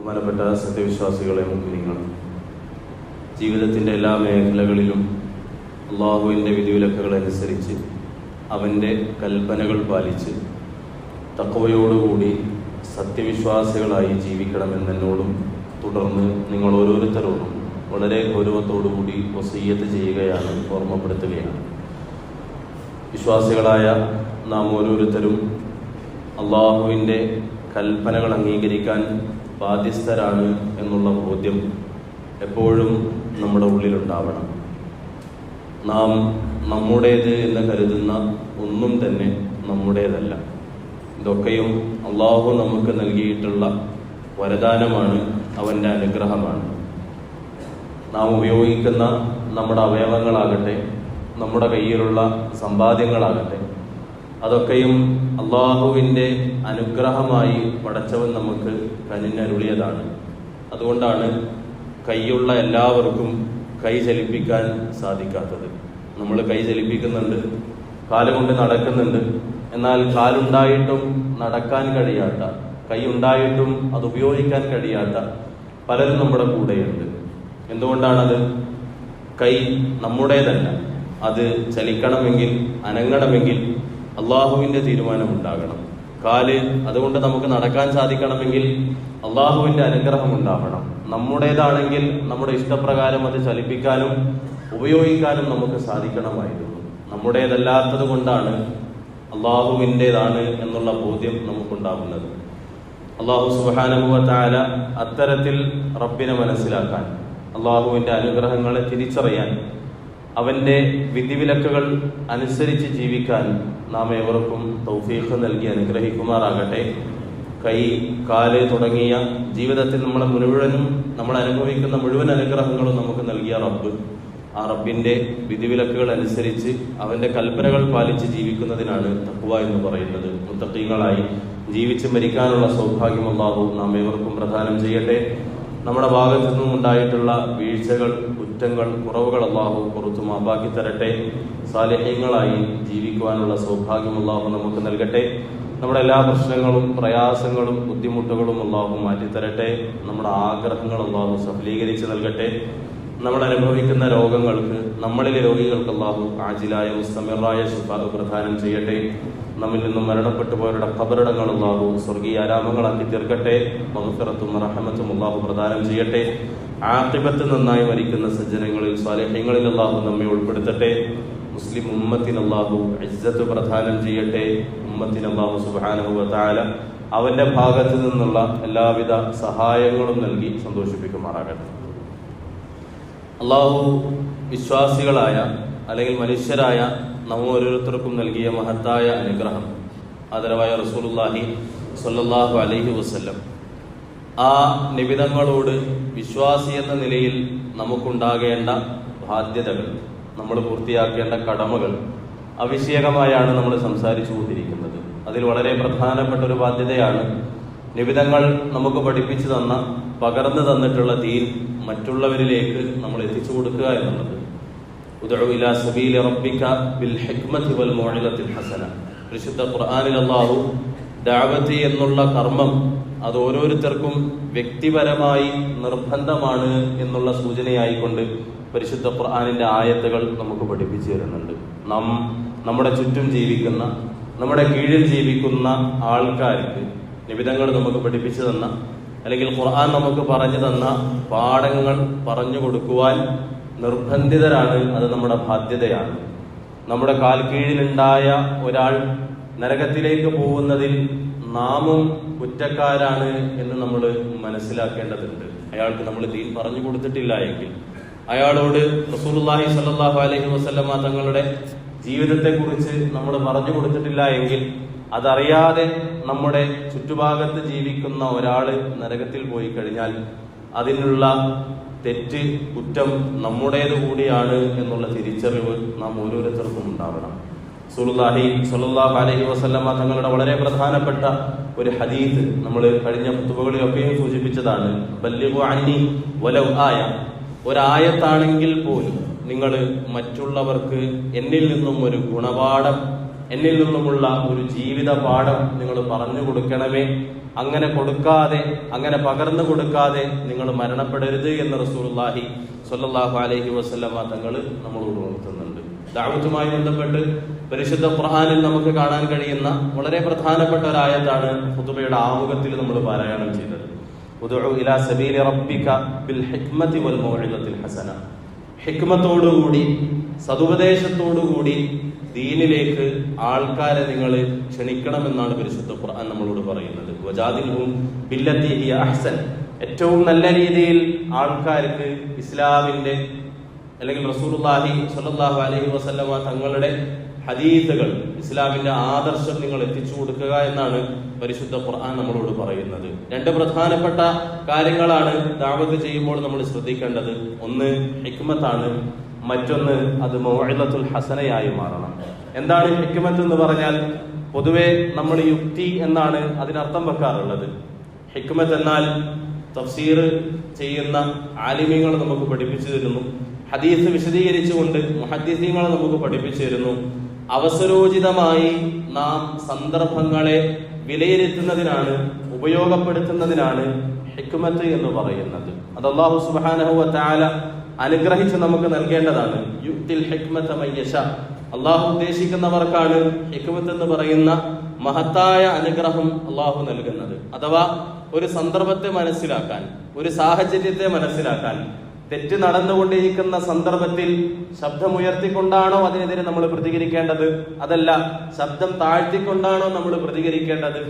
ബഹുമാനപ്പെട്ട സത്യവിശ്വാസികളെ, മുഅ്മിനീങ്ങൾ, ജീവിതത്തിൻ്റെ എല്ലാ മേഖലകളിലും അള്ളാഹുവിൻ്റെ വിധിവിലക്കുകൾ അനുസരിച്ച് അവൻ്റെ കൽപ്പനകൾ പാലിച്ച് തഖ്വയോടുകൂടി സത്യവിശ്വാസികളായി ജീവിക്കണമെന്നോടും തുടർന്ന് നിങ്ങൾ ഓരോരുത്തരോടും വളരെ ഗൗരവത്തോടുകൂടി വസിയ്യത്ത് ചെയ്യുകയാണ്, ഓർമ്മപ്പെടുത്തുകയാണ്. വിശ്വാസികളായ നാം ഓരോരുത്തരും അള്ളാഹുവിൻ്റെ കൽപ്പനകൾ അംഗീകരിക്കാൻ ബാധ്യസ്ഥരാണ് എന്നുള്ള ബോധ്യം എപ്പോഴും നമ്മുടെ ഉള്ളിലുണ്ടാവണം. നാം നമ്മുടേത് എന്ന് കരുതുന്ന ഒന്നും തന്നെ നമ്മുടേതല്ല. ഇതൊക്കെയും അള്ളാഹു നമുക്ക് നൽകിയിട്ടുള്ള വരദാനമാണ്, അവൻ്റെ അനുഗ്രഹമാണ്. നാം ഉപയോഗിക്കുന്ന നമ്മുടെ അവയവങ്ങളാകട്ടെ, നമ്മുടെ കയ്യിലുള്ള സമ്പാദ്യങ്ങളാകട്ടെ, അതൊക്കെയും അള്ളാഹുവിൻ്റെ അനുഗ്രഹമായി പടച്ചവൻ നമുക്ക് കനിഞ്ഞരുളിയതാണ്. അതുകൊണ്ടാണ് കൈയുള്ള എല്ലാവർക്കും കൈ ചലിപ്പിക്കാൻ സാധിക്കാത്തത്. നമ്മൾ കൈ ചലിപ്പിക്കുന്നുണ്ട്, കാലുകൊണ്ട് നടക്കുന്നുണ്ട്, എന്നാൽ കാലുണ്ടായിട്ടും നടക്കാൻ കഴിയാത്ത, കൈ ഉണ്ടായിട്ടും അത് ഉപയോഗിക്കാൻ കഴിയാത്ത പലരും നമ്മുടെ കൂടെയുണ്ട്. എന്തുകൊണ്ടാണത്? കൈ നമ്മുടേതല്ല. അത് ചലിക്കണമെങ്കിൽ, അനങ്ങണമെങ്കിൽ അള്ളാഹുവിൻ്റെ തീരുമാനമുണ്ടാകണം. കാല്, അതുകൊണ്ട് നമുക്ക് നടക്കാൻ സാധിക്കണമെങ്കിൽ അള്ളാഹുവിൻ്റെ അനുഗ്രഹം ഉണ്ടാവണം. നമ്മുടേതാണെങ്കിൽ നമ്മുടെ ഇഷ്ടപ്രകാരം അത് ചലിപ്പിക്കാനും ഉപയോഗിക്കാനും നമുക്ക് സാധിക്കണമായിരുന്നു. നമ്മുടേതല്ലാത്തത് കൊണ്ടാണ് അള്ളാഹുവിൻ്റെതാണ് എന്നുള്ള ബോധ്യം നമുക്കുണ്ടാകുന്നത്. അള്ളാഹു സുബ്ഹാനഹു വ തആല അത്തരത്തിൽ റബ്ബിനെ മനസ്സിലാക്കാൻ, അള്ളാഹുവിൻ്റെ അനുഗ്രഹങ്ങളെ തിരിച്ചറിയാൻ, അവൻ്റെ വിധിവിലക്കുകൾ അനുസരിച്ച് ജീവിക്കാൻ നാം ഏവർക്കും തൗഫീഖ് നൽകി അനുഗ്രഹിക്കുമാറാകട്ടെ. കൈ, കാല് തുടങ്ങിയ ജീവിതത്തിൽ നമ്മൾ അനുഭവിക്കുന്ന മുഴുവൻ അനുഗ്രഹങ്ങളും നമുക്ക് നൽകിയ റബ്ബ്, ആ റബ്ബിൻ്റെ വിധിവിലക്കുകൾ അനുസരിച്ച് അവൻ്റെ കൽപ്പനകൾ പാലിച്ച് ജീവിക്കുന്നതിനാണ് തഖ്വ എന്ന് പറയുന്നത്. മുത്തഖീങ്ങളായി ജീവിച്ച് മരിക്കാനുള്ള സൗഭാഗ്യം അല്ലാഹു നാം ഏവർക്കും പ്രദാനം ചെയ്യട്ടെ. നമ്മുടെ ഭാഗത്തു നിന്നും ഉണ്ടായിട്ടുള്ള വീഴ്ചകൾ, കുറ്റങ്ങൾ, കുറവുകൾ അല്ലാഹു പുറത്തു മാപ്പാക്കി തരട്ടെ. സാലിഹീങ്ങളായി ജീവിക്കുവാനുള്ള സൗഭാഗ്യം അല്ലാഹു നമുക്ക് നൽകട്ടെ. നമ്മുടെ എല്ലാ പ്രശ്നങ്ങളും, പ്രയാസങ്ങളും, ബുദ്ധിമുട്ടുകളും അല്ലാഹു മാറ്റിത്തരട്ടെ. നമ്മുടെ ആഗ്രഹങ്ങൾ അല്ലാഹു സഫലീകരിച്ച് നൽകട്ടെ. നമ്മൾ അനുഭവിക്കുന്ന രോഗങ്ങൾക്ക്, നമ്മളിലെ രോഗികൾക്ക് അല്ലാഹു ആജിലായ മുസ്തമിറായ ശിഫാ പ്രദാനം ചെയ്യട്ടെ. നമ്മിൽ നിന്നും മരണപ്പെട്ടു പോയവരുടെ ഖബറിടങ്ങൾ അല്ലാഹു സ്വർഗീയ ആരാമങ്ങളാക്കി തീർക്കട്ടെ. മഗ്ഫിറത്തും റഹ്മത്തും അല്ലാഹു പ്രദാനം ചെയ്യട്ടെ. ആഖിബത്ത് നന്നായി മരിക്കുന്ന സജ്ജനങ്ങളിൽ, സ്വാലിഹീങ്ങളിൽ അല്ലാഹു നമ്മെ ഉൾപ്പെടുത്തട്ടെ. മുസ്ലിം ഉമ്മത്തിന് അല്ലാഹു ഇസ്സത്ത് പ്രദാനം ചെയ്യട്ടെ. ഉമ്മത്തിന് അല്ലാഹു സുബ്ഹാനഹു വ തആല അവന്റെ ഭാഗത്തു നിന്നുള്ള എല്ലാവിധ സഹായങ്ങളും നൽകി സന്തോഷിപ്പിക്കുമാറാകട്ടെ. അല്ലാഹു വിശ്വാസികളായ അല്ലെങ്കിൽ മനുഷ്യരായ നമ്മ ഓരോരുത്തർക്കും നൽകിയ മഹത്തായ അനുഗ്രഹം, ആദരവായ റസൂലുള്ളാഹി സ്വല്ലല്ലാഹു അലൈഹി വസല്ലം, ആ നിബിധങ്ങളോട് വിശ്വാസി എന്ന നിലയിൽ നമുക്കുണ്ടാകേണ്ട ബാധ്യതകൾ, നമ്മൾ പൂർത്തിയാക്കേണ്ട കടമകൾ, അവിഷയകമായാണ് നമ്മൾ സംസാരിച്ചു കൊണ്ടിരിക്കുന്നത്. അതിൽ വളരെ പ്രധാനപ്പെട്ട ഒരു ബാധ്യതയാണ് നിബിധങ്ങൾ നമുക്ക് പഠിപ്പിച്ചു തന്ന, പകർന്നു തന്നിട്ടുള്ള ദീൻ മറ്റുള്ളവരിലേക്ക് നമ്മൾ എത്തിച്ചു കൊടുക്കുക എന്നുള്ളത്. ഉദ്ഉ ഇലാ സബീലി റബ്ബിക ബിൽ ഹിക്മതി വൽ മൗഇദത്തിൽ ഹസന. പരിശുദ്ധ ഖുർആനിൽ അല്ലാഹു ദഅവത്ത് എന്നുള്ള കർമ്മം അത് ഓരോരുത്തർക്കും വ്യക്തിപരമായി നിർബന്ധമാണ് എന്നുള്ള സൂചനയായിക്കൊണ്ട് പരിശുദ്ധ ഖുർആനിന്റെ ആയത്തുകൾ നമുക്ക് പഠിപ്പിച്ചു തരുന്നുണ്ട്. നമ്മുടെ ചുറ്റും ജീവിക്കുന്ന, നമ്മുടെ കീഴിൽ ജീവിക്കുന്ന ആൾക്കാർക്ക് നിബിധങ്ങൾ നമുക്ക് പഠിപ്പിച്ചു തന്ന, അല്ലെങ്കിൽ ഖുർആൻ നമുക്ക് പറഞ്ഞു തന്ന പാഠങ്ങൾ പറഞ്ഞു കൊടുക്കുവാൻ നിർബന്ധിതരാണ്. അത് നമ്മുടെ ബാധ്യതയാണ്. നമ്മുടെ കാൽ കീഴിലുണ്ടായ ഒരാൾ നരകത്തിലേക്ക് പോകുന്നതിൽ നാമും കുറ്റക്കാരാണ് എന്ന് നമ്മൾ മനസ്സിലാക്കേണ്ടതുണ്ട്. അയാൾക്ക് നമ്മൾ ദീൻ പറഞ്ഞു കൊടുത്തിട്ടില്ല എങ്കിൽ, അയാളോട് റസൂലുള്ളാഹി സ്വല്ലല്ലാഹു അലൈഹി വസല്ലമ തങ്ങളുടെ ജീവിതത്തെക്കുറിച്ച് നമ്മൾ പറഞ്ഞു കൊടുത്തിട്ടില്ല എങ്കിൽ, അതറിയാതെ നമ്മുടെ ചുറ്റുഭാഗത്ത് ജീവിക്കുന്ന ഒരാള് നരകത്തിൽ പോയി കഴിഞ്ഞാൽ അതിനുള്ള തെറ്റ്, കുറ്റം നമ്മുടേത് കൂടിയാണ് എന്നുള്ള തിരിച്ചറിവ് നാം ഓരോരുത്തർക്കും ഉണ്ടാവണം. റസൂലുള്ളാഹി സ്വല്ലല്ലാഹു അലൈഹി വസല്ലമ തങ്ങളുടെ വളരെ പ്രധാനപ്പെട്ട ഒരു ഹദീസ് നമ്മൾ കഴിഞ്ഞ ഖുതുബകളിലൊക്കെയും സൂചിപ്പിച്ചതാണ്. ബല്ലിഗു അന്നി വലൗ ആയ, ഒരായത്താണെങ്കിൽ പോലും നിങ്ങൾ മറ്റുള്ളവർക്ക് എന്നിൽ നിന്നും ഒരു ഗുണപാഠം എന്നിൽ നിന്നുമുള്ള ഒരു ജീവിത പാഠം നിങ്ങൾ പറഞ്ഞു കൊടുക്കണമേ. അങ്ങനെ കൊടുക്കാതെ, അങ്ങനെ പകർന്നു കൊടുക്കാതെ നിങ്ങൾ മരണപ്പെടരുത് എന്ന് റസൂലുള്ളാഹി സ്വല്ലല്ലാഹു അലൈഹി വസല്ലമ തങ്ങൾ നമ്മളോട് ഉണർത്തുന്നുണ്ട്. ദഅവത്തുമായി ബന്ധപ്പെട്ട് പരിശുദ്ധ ഖുർആനിൽ നമുക്ക് കാണാൻ കഴിയുന്ന വളരെ പ്രധാനപ്പെട്ട ഒരു ആയത്താണ് ഖുതുബയുടെ ആമുഖത്തിൽ നമ്മൾ പാരായണം ചെയ്തത്. ഉദ്ഉ ഇലാ സബീലി റബ്ബിക ബിൽ ഹിക്മതി വൽ മൗഇദത്തിൽ ഹസന. ഹിക്മത്തോടുകൂടി, സതുപദേശത്തോടുകൂടി ദീനിലേക്ക് ആൾക്കാരെ നിങ്ങൾ ക്ഷണിക്കണമെന്നാണ് പരിശുദ്ധ ഖുർആൻ നമ്മളോട് പറയുന്നത്. വജാദിൽഹും ബില്ലത്തി ഹിയ അഹ്സൻ. ഏറ്റവും നല്ല രീതിയിൽ ആൾക്കാർക്ക് ഇസ്ലാമിന്റെ അല്ലെങ്കിൽ റസൂലുള്ളാഹി സ്വല്ലല്ലാഹു അലൈഹി വസല്ലമ തങ്ങളുടെ ഹദീസുകൾ, ഇസ്ലാമിന്റെ ആദർശം നിങ്ങൾ എത്തിച്ചു കൊടുക്കുക എന്നാണ് പരിശുദ്ധ ഖുർആൻ നമ്മളോട് പറയുന്നത്. രണ്ട് പ്രധാനപ്പെട്ട കാര്യങ്ങളാണ് ദഅവത്ത് ചെയ്യുമ്പോൾ നമ്മൾ ശ്രദ്ധിക്കേണ്ടത്. ഒന്ന് ഹിക്മത്താണ്, മറ്റൊന്ന് അത് മൗഇദത്തുൽ ഹസനയായി മാറണം. എന്താണ് ഹിക്മത്ത് എന്ന് പറഞ്ഞാൽ? പൊതുവെ നമ്മൾ യുക്തി എന്നാണ് അതിനർത്ഥം വെക്കാറുള്ളത്. ഹിക്മത്ത് എന്നാൽ തഫ്സീർ ചെയ്യുന്ന ആലിമീങ്ങൾ നമുക്ക് പഠിപ്പിച്ചു തരുന്നു, ഹദീസ് വിശദീകരിച്ചുകൊണ്ട് മുഹദ്ദിസീങ്ങൾ നമുക്ക് പഠിപ്പിച്ചു തരുന്നു. അവസരോചിതമായി നാം സന്ദർഭങ്ങളെ വിലയിരുത്തുന്നതിനാണ്, ഉപയോഗപ്പെടുത്തുന്നതിനാണ് ഹിക്മത്ത് എന്ന് പറയുന്നത്. അത് അല്ലാഹു സുബ്ഹാനഹു വ തആല അനുഗ്രഹിച്ച് നമുക്ക് നൽകേണ്ടതാണ്. യുക്തിൽ ഹിക്മത മയ്യശ. അള്ളാഹു ഉദ്ദേശിക്കുന്നവർക്കാണ് ഹിക്മത്ത് എന്ന് പറയുന്ന മഹത്തായ അനുഗ്രഹം അള്ളാഹു നൽകുന്നത്. അഥവാ ഒരു സന്ദർഭത്തെ മനസ്സിലാക്കാൻ, ഒരു സാഹചര്യത്തെ മനസ്സിലാക്കാൻ, തെറ്റ് നടന്നുകൊണ്ടിരിക്കുന്ന സന്ദർഭത്തിൽ ശബ്ദമുയർത്തിക്കൊണ്ടാണോ അതിനെതിരെ നമ്മൾ പ്രതികരിക്കേണ്ടത്, അതല്ല ശബ്ദം താഴ്ത്തിക്കൊണ്ടാണോ നമ്മൾ പ്രതികരിക്കേണ്ടത്,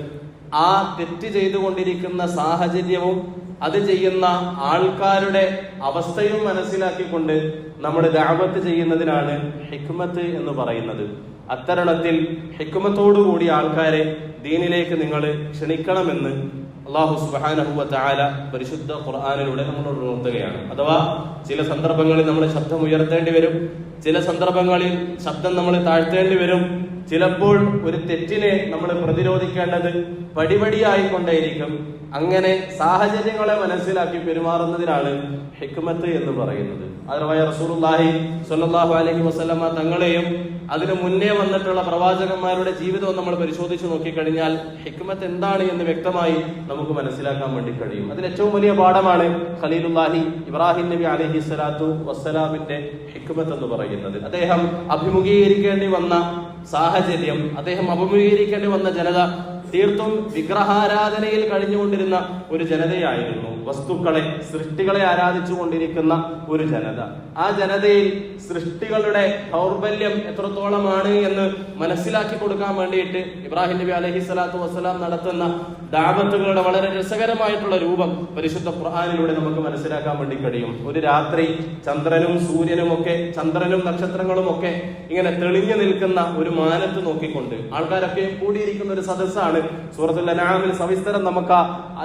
ആ തെറ്റ് ചെയ്തുകൊണ്ടിരിക്കുന്ന സാഹചര്യവും അത് ചെയ്യുന്ന ആൾക്കാരുടെ അവസ്ഥയും മനസ്സിലാക്കിക്കൊണ്ട് നമ്മൾ ദഅവത്ത് ചെയ്യുന്നതിനാണ് ഹിക്മത്ത് എന്ന് പറയുന്നത്. അത്തരണത്തിൽ ഹിക്മത്തോടുകൂടി ആൾക്കാരെ ദീനിലേക്ക് നിങ്ങൾ ക്ഷണിക്കണമെന്ന് അല്ലാഹു സുബ്ഹാനഹു വ തആല പരിശുദ്ധ ഖുർആനിലൂടെ നമ്മളോട് ഉണർത്തുകയാണ്. അഥവാ ചില സന്ദർഭങ്ങളിൽ നമ്മൾ ശബ്ദം ഉയർത്തേണ്ടി വരും, ചില സന്ദർഭങ്ങളിൽ ശബ്ദം നമ്മൾ താഴ്ത്തേണ്ടി വരും. ചിലപ്പോൾ ഒരു തെറ്റിനെ നമ്മൾ പ്രതിരോധിക്കേണ്ടത് പടിപടിയായിക്കൊണ്ടേയിരിക്കും. അങ്ങനെ സാഹചര്യങ്ങളെ മനസ്സിലാക്കി പെരുമാറുന്നതിനാണ് ഹിക്മത്ത് എന്ന് പറയുന്നത്. അതുപോലെ റസൂലുള്ളാഹി സ്വല്ലല്ലാഹു അലൈഹി വസല്ലമ തങ്ങളെയും അതിനു മുന്നേ വന്നിട്ടുള്ള പ്രവാചകന്മാരുടെ ജീവിതവും നമ്മൾ പരിശോധിച്ച് നോക്കിക്കഴിഞ്ഞാൽ ഹിക്മത്ത് എന്താണ് എന്ന് വ്യക്തമായി നമുക്ക് മനസ്സിലാക്കാൻ വേണ്ടി കഴിയും. അതിൽ ഏറ്റവും വലിയ പാഠമാണ് ഖലീലുല്ലാഹി ഇബ്രാഹിം നബി അലൈഹി സ്വലാത്തു വസ്സലാമിന്റെ ഹിക്മത്ത് എന്ന് പറയുന്നത്. അദ്ദേഹം അഭിമുഖീകരിക്കേണ്ടി വന്ന സാഹചര്യം, അദ്ദേഹം അഭിമുഖീകരിക്കേണ്ടി വന്ന ജനത തീർത്തും വിഗ്രഹാരാധനയിൽ കഴിഞ്ഞുകൊണ്ടിരുന്ന ഒരു ജനതയായിരുന്നു. വസ്തുക്കളെ, സൃഷ്ടികളെ ആരാധിച്ചു കൊണ്ടിരിക്കുന്ന ഒരു ജനത. ആ ജനതയിൽ സൃഷ്ടികളുടെ ദൗർബല്യം എത്രത്തോളമാണ് എന്ന് മനസ്സിലാക്കി കൊടുക്കാൻ വേണ്ടിയിട്ട് ഇബ്രാഹിം നബി അലൈഹി സ്വലാത്തു വസ്സലാം നടത്തുന്ന ദഅവത്തുകളുടെ വളരെ രസകരമായിട്ടുള്ള രൂപം പരിശുദ്ധ ഖുർആനിലൂടെ നമുക്ക് മനസ്സിലാക്കാൻ വേണ്ടി കഴിയും. ഒരു രാത്രി ചന്ദ്രനും സൂര്യനും ഒക്കെ, ചന്ദ്രനും നക്ഷത്രങ്ങളും ഒക്കെ ഇങ്ങനെ തെളിഞ്ഞു നിൽക്കുന്ന ഒരു മാനത്ത് നോക്കിക്കൊണ്ട് ആൾക്കാരൊക്കെ കൂടിയിരിക്കുന്ന ഒരു സദസ്സാണ്. സൂറത്തുൽ അൻആമിൽ സവിസ്തരം നമുക്ക് ആ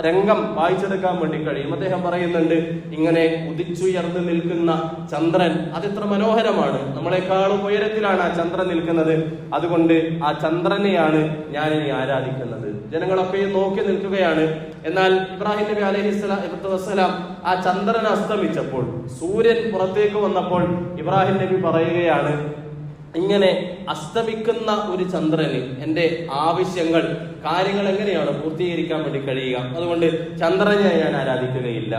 രംഗം വായിച്ചെടുക്കാൻ വേണ്ടി കഴിയും. അദ്ദേഹം പറയുന്നുണ്ട്, ഇങ്ങനെ ഉദിച്ചുയർന്നു നിൽക്കുന്ന ചന്ദ്രൻ അതെത്ര മനോഹരമാണ്, നമ്മളെക്കാളും ഉയരത്തിലാണ് ആ ചന്ദ്രൻ നിൽക്കുന്നത്. അതുകൊണ്ട് ആ ചന്ദ്രനെയാണ് ഞാൻ ഇനി ആരാധിക്കുന്നത്. ജനങ്ങളൊക്കെ നോക്കി നിൽക്കുകയാണ്. എന്നാൽ ഇബ്രാഹിം നബി അലൈഹി സ്വലാത്തു വസ്സലാം ആ ചന്ദ്രൻ അസ്തമിച്ചപ്പോൾ, സൂര്യൻ പുറത്തേക്ക് വന്നപ്പോൾ ഇബ്രാഹിം നബി പറയുകയാണ്, ഇങ്ങനെ അസ്തമിക്കുന്ന ഒരു ചന്ദ്രന് എന്റെ ആവശ്യങ്ങൾ, കാര്യങ്ങൾ എങ്ങനെയാണ് പൂർത്തീകരിക്കാൻ വേണ്ടി കഴിയുക? അതുകൊണ്ട് ചന്ദ്രനെ ഞാൻ ആരാധിക്കുകയില്ല.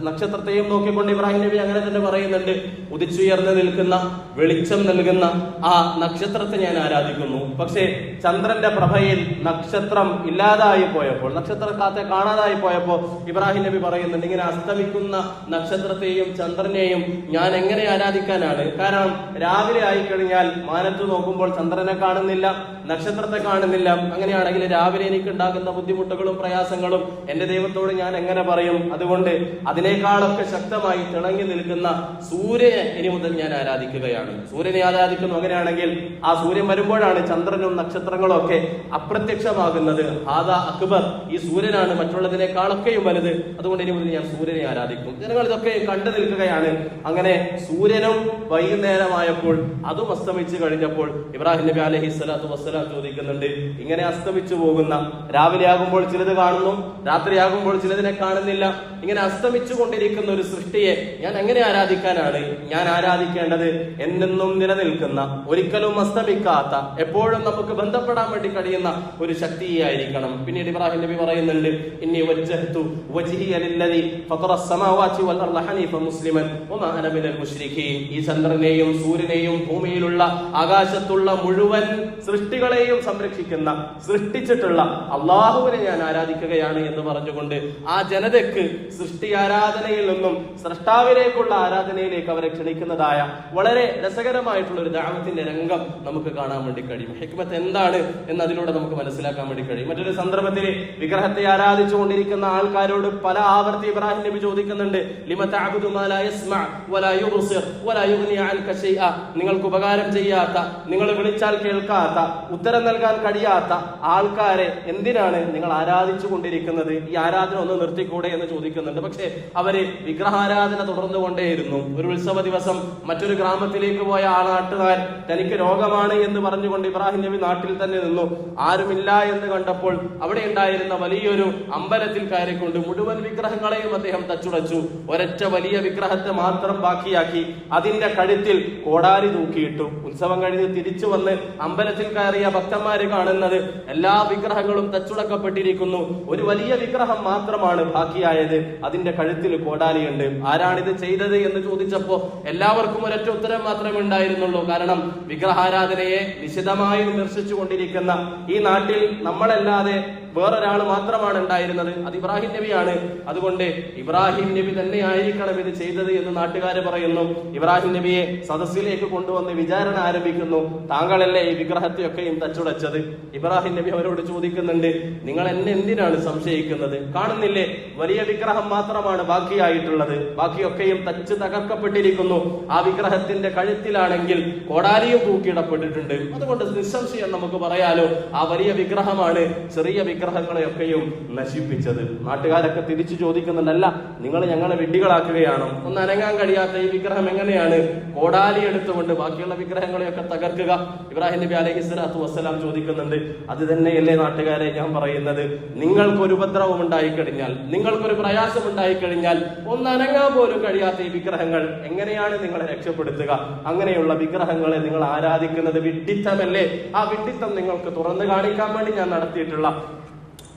നക്ഷത്രത്തെയും നോക്കിക്കൊണ്ട് ഇബ്രാഹിം നബി അങ്ങനെ തന്നെ പറയുന്നുണ്ട്, ഉദിച്ചുയർന്നു നിൽക്കുന്ന, വെളിച്ചം നൽകുന്ന ആ നക്ഷത്രത്തെ ഞാൻ ആരാധിക്കുന്നു. പക്ഷേ ചന്ദ്രന്റെ പ്രഭയിൽ നക്ഷത്രം ഇല്ലാതായി പോയപ്പോൾ, നക്ഷത്രത്തെ കാണാതായി പോയപ്പോൾ ഇബ്രാഹിം നബി പറയുന്നുണ്ട്, ഇങ്ങനെ അസ്തമിക്കുന്ന നക്ഷത്രത്തെയും ചന്ദ്രനെയും ഞാൻ എങ്ങനെ ആരാധിക്കാനാണ്? കാരണം രാവിലെ ആയിക്കഴിഞ്ഞാൽ മാനത്ത് നോക്കുമ്പോൾ ചന്ദ്രനെ കാണുന്നില്ല, നക്ഷത്രത്തെ കാണുന്നില്ല. അങ്ങനെയാണെങ്കിൽ രാവിലെ എനിക്ക് ഉണ്ടാകുന്ന ബുദ്ധിമുട്ടുകളും പ്രയാസങ്ങളും എന്റെ ദൈവത്തോട് ഞാൻ എങ്ങനെ പറയും? അതുകൊണ്ട് അതിനേക്കാളൊക്കെ ശക്തമായി തിളങ്ങി നിൽക്കുന്ന സൂര്യനെ ഇനി മുതൽ ഞാൻ ആരാധിക്കുകയാണ്. സൂര്യനെ ആരാധിക്കുന്നു. അങ്ങനെയാണെങ്കിൽ ആ സൂര്യൻ വരുമ്പോഴാണ് ചന്ദ്രനും നക്ഷത്രങ്ങളും ഒക്കെ അപ്രത്യക്ഷമാകുന്നത്. ഹാദാ അക്ബർ, ഈ സൂര്യനാണ് മറ്റുള്ളതിനേക്കാളൊക്കെയും വലുത്. അതുകൊണ്ട് ഇനി മുതൽ ഞാൻ സൂര്യനെ ആരാധിക്കും. ജനങ്ങൾ ഇതൊക്കെ കണ്ടു നിൽക്കുകയാണ്. അങ്ങനെ സൂര്യനും വൈകുന്നേരമായപ്പോൾ അതും അസ്തമിച്ചു കഴിഞ്ഞപ്പോൾ ഇബ്രാഹിം നബി അലൈഹി സ്വലാത്തു വസ്സലാം ചോദിക്കുന്നുണ്ട്, ഇങ്ങനെ അസ്തമിച്ചു അസ്തമിച്ചു പോകുന്ന, രാവിലെ ആകുമ്പോൾ ചിലത് കാണുന്നു, രാത്രിയാകുമ്പോൾ ചിലതിനെ കാണുന്നില്ല, ഇങ്ങനെ അസ്തമിച്ചു കൊണ്ടിരിക്കുന്ന ഒരു സൃഷ്ടിയെ ഞാൻ എങ്ങനെ ആരാധിക്കാനാണ്? ഞാൻ ആരാധിക്കേണ്ടത് എന്നെന്നും നിലനിൽക്കുന്ന, ഒരിക്കലും അസ്തമിക്കാത്ത, എപ്പോഴും നമുക്ക് ബന്ധപ്പെടാൻ വേണ്ടി കഴിയുന്ന ഒരു ശക്തിയെ ആയിരിക്കണം. പിന്നീട് ഇബ്രാഹിം നബി പറയുന്നുണ്ട്, ഇന്നി വജ്ജഹ്തു വജ്ഹിയ ലില്ലദി ഫതറ അസ്സമാവാതി വൽ അർള ഹനീഫൻ മുസ്ലിമൻ വമാ അന മിനൽ മുശ്രികീൻ. ഈ ചന്ദ്രനെയും സൂര്യനെയും ഭൂമിയിലുള്ള ആകാശത്തുള്ള മുഴുവൻ സൃഷ്ടികളെയും സംരക്ഷിക്കുന്ന, സൃഷ്ടിച്ചിട്ടുള്ള അള്ളാഹുവിനെ ഞാൻ ആരാധിക്കുകയാണ് എന്ന് പറഞ്ഞുകൊണ്ട് ആ ജനതയ്ക്ക് സൃഷ്ടി ആരാധനയിൽ നിന്നും സ്രഷ്ടാവിലേക്കുള്ള ആരാധനയിലേക്ക് അവരെ ക്ഷണിക്കുന്നതായ വളരെ രസകരമായിട്ടുള്ള ഒരു ദഅവത്തിന്റെ രംഗം നമുക്ക് കാണാൻ വേണ്ടി കഴിയും. ഹിക്മത്ത് എന്താണ് എന്ന് അതിലൂടെ നമുക്ക് മനസ്സിലാക്കാൻ വേണ്ടി കഴിയും. മറ്റൊരു സന്ദർഭത്തിൽ വിഗ്രഹത്തെ ആരാധിച്ചുകൊണ്ടിരിക്കുന്ന ആൾക്കാരോട് പല ആവർത്തി ഇബ്രാഹിം നബി ചോദിക്കുന്നുണ്ട്, ലിമ തഅബുദു മാ ലാ യസ്മഅ വലാ യുബ്സിർ വലാ യുഗ്നി അൻക ശൈഅ. നിങ്ങൾക്ക് ഉപകാരം ചെയ്യാത്ത, നിങ്ങൾ വിളിച്ചാൽ കേൾക്കാത്ത, ഉത്തരം നൽകാൻ കഴിയാത്ത ആൾക്കാരെ എന്തിനാണ് നിങ്ങൾ ആരാധിച്ചു കൊണ്ടിരിക്കുന്നത്? ഈ ആരാധന ഒന്ന് നിർത്തിക്കൂടെ എന്ന് ചോദിക്കുന്നുണ്ട്. പക്ഷെ അവര് വിഗ്രഹാരാധന തുടർന്നുകൊണ്ടേയിരുന്നു. ഒരു ഉത്സവ ദിവസം മറ്റൊരു ഗ്രാമത്തിലേക്ക് പോയ നാട്ടുകാർ തനിക്ക് രോഗമാണ് എന്ന് പറഞ്ഞുകൊണ്ട് ഇബ്രാഹിം നബി നാട്ടിൽ തന്നെ നിന്നു. ആരുമില്ല എന്ന് കണ്ടപ്പോൾ അവിടെ ഉണ്ടായിരുന്ന വലിയൊരു അമ്പലത്തിൽ കയറിക്കൊണ്ട് മുഴുവൻ വിഗ്രഹങ്ങളെയും അദ്ദേഹം തച്ചുടച്ചു. ഒരൊറ്റ വലിയ വിഗ്രഹത്തെ മാത്രം ബാക്കിയാക്കി അതിന്റെ കഴുത്തിൽ കോടാലി തൂക്കിയിട്ടു. ഉത്സവം കഴിഞ്ഞ് തിരിച്ചു വന്ന് അമ്പലത്തിൽ കയറിയ ഭക്തന്മാര് കാണുന്നത് എല്ലാ വിഗ്രഹങ്ങളും തച്ചുടക്കപ്പെട്ടിരിക്കുന്നു. ഒരു വലിയ വിഗ്രഹം മാത്രമാണ് ബാക്കിയായത്, അതിന്റെ കഴുത്തിൽ കോടാലിയുണ്ട്. ആരാണിത് ചെയ്തത് എന്ന് ചോദിച്ചപ്പോ എല്ലാവർക്കും ഒരൊറ്റ ഉത്തരം മാത്രമേ ഉണ്ടായിരുന്നുള്ളൂ. കാരണം വിഗ്രഹാരാധനയെ നിശിതമായി വിമർശിച്ചു കൊണ്ടിരിക്കുന്ന ഈ നാട്ടിൽ നമ്മളല്ലാതെ വേറൊരാൾ മാത്രമാണ് ഉണ്ടായിരുന്നത്, അത് ഇബ്രാഹിം നബിയാണ്. അതുകൊണ്ട് ഇബ്രാഹിം നബി തന്നെ ആയിരിക്കണം ഇത് ചെയ്തത് എന്ന് നാട്ടുകാര് പറയുന്നു. ഇബ്രാഹിം നബിയെ സദസ്സിലേക്ക് കൊണ്ടുവന്ന് വിചാരണ ആരംഭിക്കുന്നു. താങ്കളല്ലേ ഈ വിഗ്രഹത്തെയൊക്കെയും തച്ചുടച്ചത്? ഇബ്രാഹിം നബി അവരോട് ചോദിക്കുന്നുണ്ട്, നിങ്ങൾ എന്നെ എന്തിനാണ് സംശയിക്കുന്നത്? കാണുന്നില്ലേ, വലിയ വിഗ്രഹം മാത്രമാണ് ബാക്കിയായിട്ടുള്ളത്, ബാക്കിയൊക്കെയും തച്ച് തകർക്കപ്പെട്ടിരിക്കുന്നു. ആ വിഗ്രഹത്തിന്റെ കഴുത്തിലാണെങ്കിൽ കോടാലിയും തൂക്കിയിടപ്പെട്ടിട്ടുണ്ട്. അതുകൊണ്ട് നിസ്സംശയം നമുക്ക് പറയാലോ, ആ വലിയ വിഗ്രഹമാണ് ചെറിയ വിഗ്രഹങ്ങളെയൊക്കെയും നശിപ്പിച്ചത്. നാട്ടുകാരൊക്കെ തിരിച്ചു ചോദിക്കുന്നുണ്ടല്ല, നിങ്ങൾ ഞങ്ങളെ വിഡ്ഢികളാക്കുകയാണോ? ഒന്ന് അനങ്ങാൻ കഴിയാത്ത ഈ വിഗ്രഹം എങ്ങനെയാണ് കോടാലി എടുത്തുകൊണ്ട് ബാക്കിയുള്ള വിഗ്രഹങ്ങളെയൊക്കെ തകർക്കുക? ഇബ്രാഹിം നബി അലൈഹിസ്സലാത്തു വസ്സലാം ചോദിക്കുന്നുണ്ട്, അത് തന്നെയല്ലേ നാട്ടുകാരെ ഞാൻ പറയുന്നത്, നിങ്ങൾക്കൊരു ഉപദ്രവം ഉണ്ടായിക്കഴിഞ്ഞാൽ, നിങ്ങൾക്കൊരു പ്രയാസം ഉണ്ടായിക്കഴിഞ്ഞാൽ ഒന്ന് അനങ്ങാൻ പോലും കഴിയാത്ത ഈ വിഗ്രഹങ്ങൾ എങ്ങനെയാണ് നിങ്ങളെ രക്ഷപ്പെടുത്തുക? അങ്ങനെയുള്ള വിഗ്രഹങ്ങളെ നിങ്ങൾ ആരാധിക്കുന്നത് വിഡ്ഢിത്തമല്ലേ? ആ വിഡ്ഢിത്തം നിങ്ങൾക്ക് തുറന്നു കാണിക്കാൻ വേണ്ടി ഞാൻ നടത്തിയിട്ടുള്ള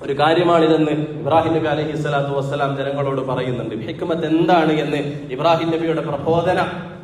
ഒരു കാര്യമാണിതെന്ന് ഇബ്രാഹിം നബി അലൈഹിസ്സലാത്തു വസ്സലാം ജനങ്ങളോട് പറയുന്നുണ്ട്. ഹിക്മത്ത് എന്താണ് എന്ന് ഇബ്രാഹിം നബിയുടെ പ്രബോധന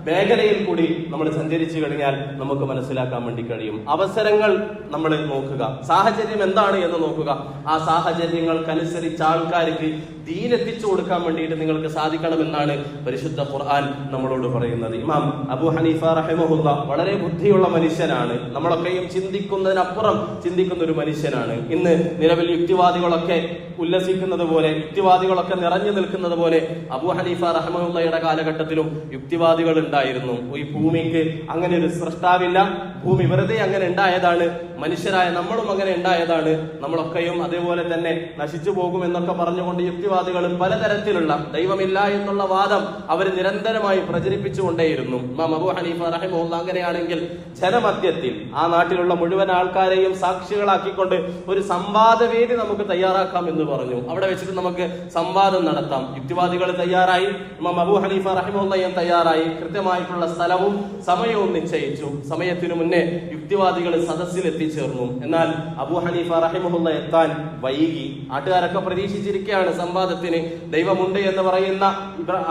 മേഖലയിൽ കൂടി നമ്മൾ സഞ്ചരിച്ചു കഴിഞ്ഞാൽ നമുക്ക് മനസ്സിലാക്കാൻ വേണ്ടി കഴിയും. അവസരങ്ങൾ നമ്മൾ നോക്കുക, സാഹചര്യം എന്താണ് എന്ന് നോക്കുക. ആ സാഹചര്യങ്ങൾക്കനുസരിച്ച് ആൾക്കാർക്ക് ദീൻ എത്തിച്ചു കൊടുക്കാൻ വേണ്ടിയിട്ട് നിങ്ങൾക്ക് സാധിക്കണമെന്നാണ് പരിശുദ്ധ ഖുർആൻ നമ്മളോട് പറയുന്നത്. ഇമാം അബൂ ഹനീഫ റഹിമഹുല്ല വളരെ ബുദ്ധിയുള്ള മനുഷ്യനാണ്. നമ്മളൊക്കെയും ചിന്തിക്കുന്നതിനപ്പുറം ചിന്തിക്കുന്ന ഒരു മനുഷ്യനാണ്. ഇന്ന് നിലവിൽ യുക്തിവാദികളൊക്കെ ഉല്ലസിക്കുന്നത് പോലെ, യുക്തിവാദികളൊക്കെ നിറഞ്ഞു നിൽക്കുന്നത് പോലെ അബൂ ഹനീഫ റഹിമഹുല്ലയുടെ കാലഘട്ടത്തിലും യുക്തിവാദികൾ ഉണ്ടായിരുന്നു. ഈ ഭൂമിക്ക് അങ്ങനെ ഒരു സൃഷ്ടാവില്ല, ഭൂമി വെറുതെ അങ്ങനെ ഉണ്ടായതാണ്, മനുഷ്യരായ നമ്മളും അങ്ങനെ ഉണ്ടായതാണ്, നമ്മളൊക്കെയും അതേപോലെ തന്നെ നശിച്ചു പോകും എന്നൊക്കെ പറഞ്ഞുകൊണ്ട് യുക്തിവാദികൾ പലതരത്തിലുള്ള ദൈവമില്ല എന്നുള്ള വാദം അവർ നിരന്തരമായി പ്രചരിപ്പിച്ചുകൊണ്ടേയിരുന്നു. ഇമാം അബൂ ഹനീഫ റഹിമഹുല്ല അങ്ങനെയാണെങ്കിൽ ജനമധ്യത്തിൽ ആ നാട്ടിലുള്ള മുഴുവൻ ആൾക്കാരെയും സാക്ഷികളാക്കിക്കൊണ്ട് ഒരു സംവാദവേദി നമുക്ക് തയ്യാറാക്കാം എന്ന് പറഞ്ഞു. അവിടെ വെച്ചിട്ട് നമുക്ക് സംവാദം നടത്താം. യുക്തിവാദികൾ തയ്യാറായി, ഇമാം അബൂ ഹനീഫ റഹിമഹുല്ലയും തയ്യാറായി. കൃത്യമായിട്ടുള്ള സ്ഥലവും സമയവും നിശ്ചയിച്ചു. സമയത്തിനു മുന്നേ യുക്തിവാദികൾ സദസ്സിൽ എത്തിച്ചേർന്നു. എന്നാൽ അബൂ ഹനീഫ റഹിമഹുല്ല എത്താൻ വൈകി. നാട്ടുകാരൊക്കെ പ്രതീക്ഷിച്ചിരിക്കുകയാണ് സംവാദത്തിന്. ദൈവമുണ്ട് എന്ന് പറയുന്ന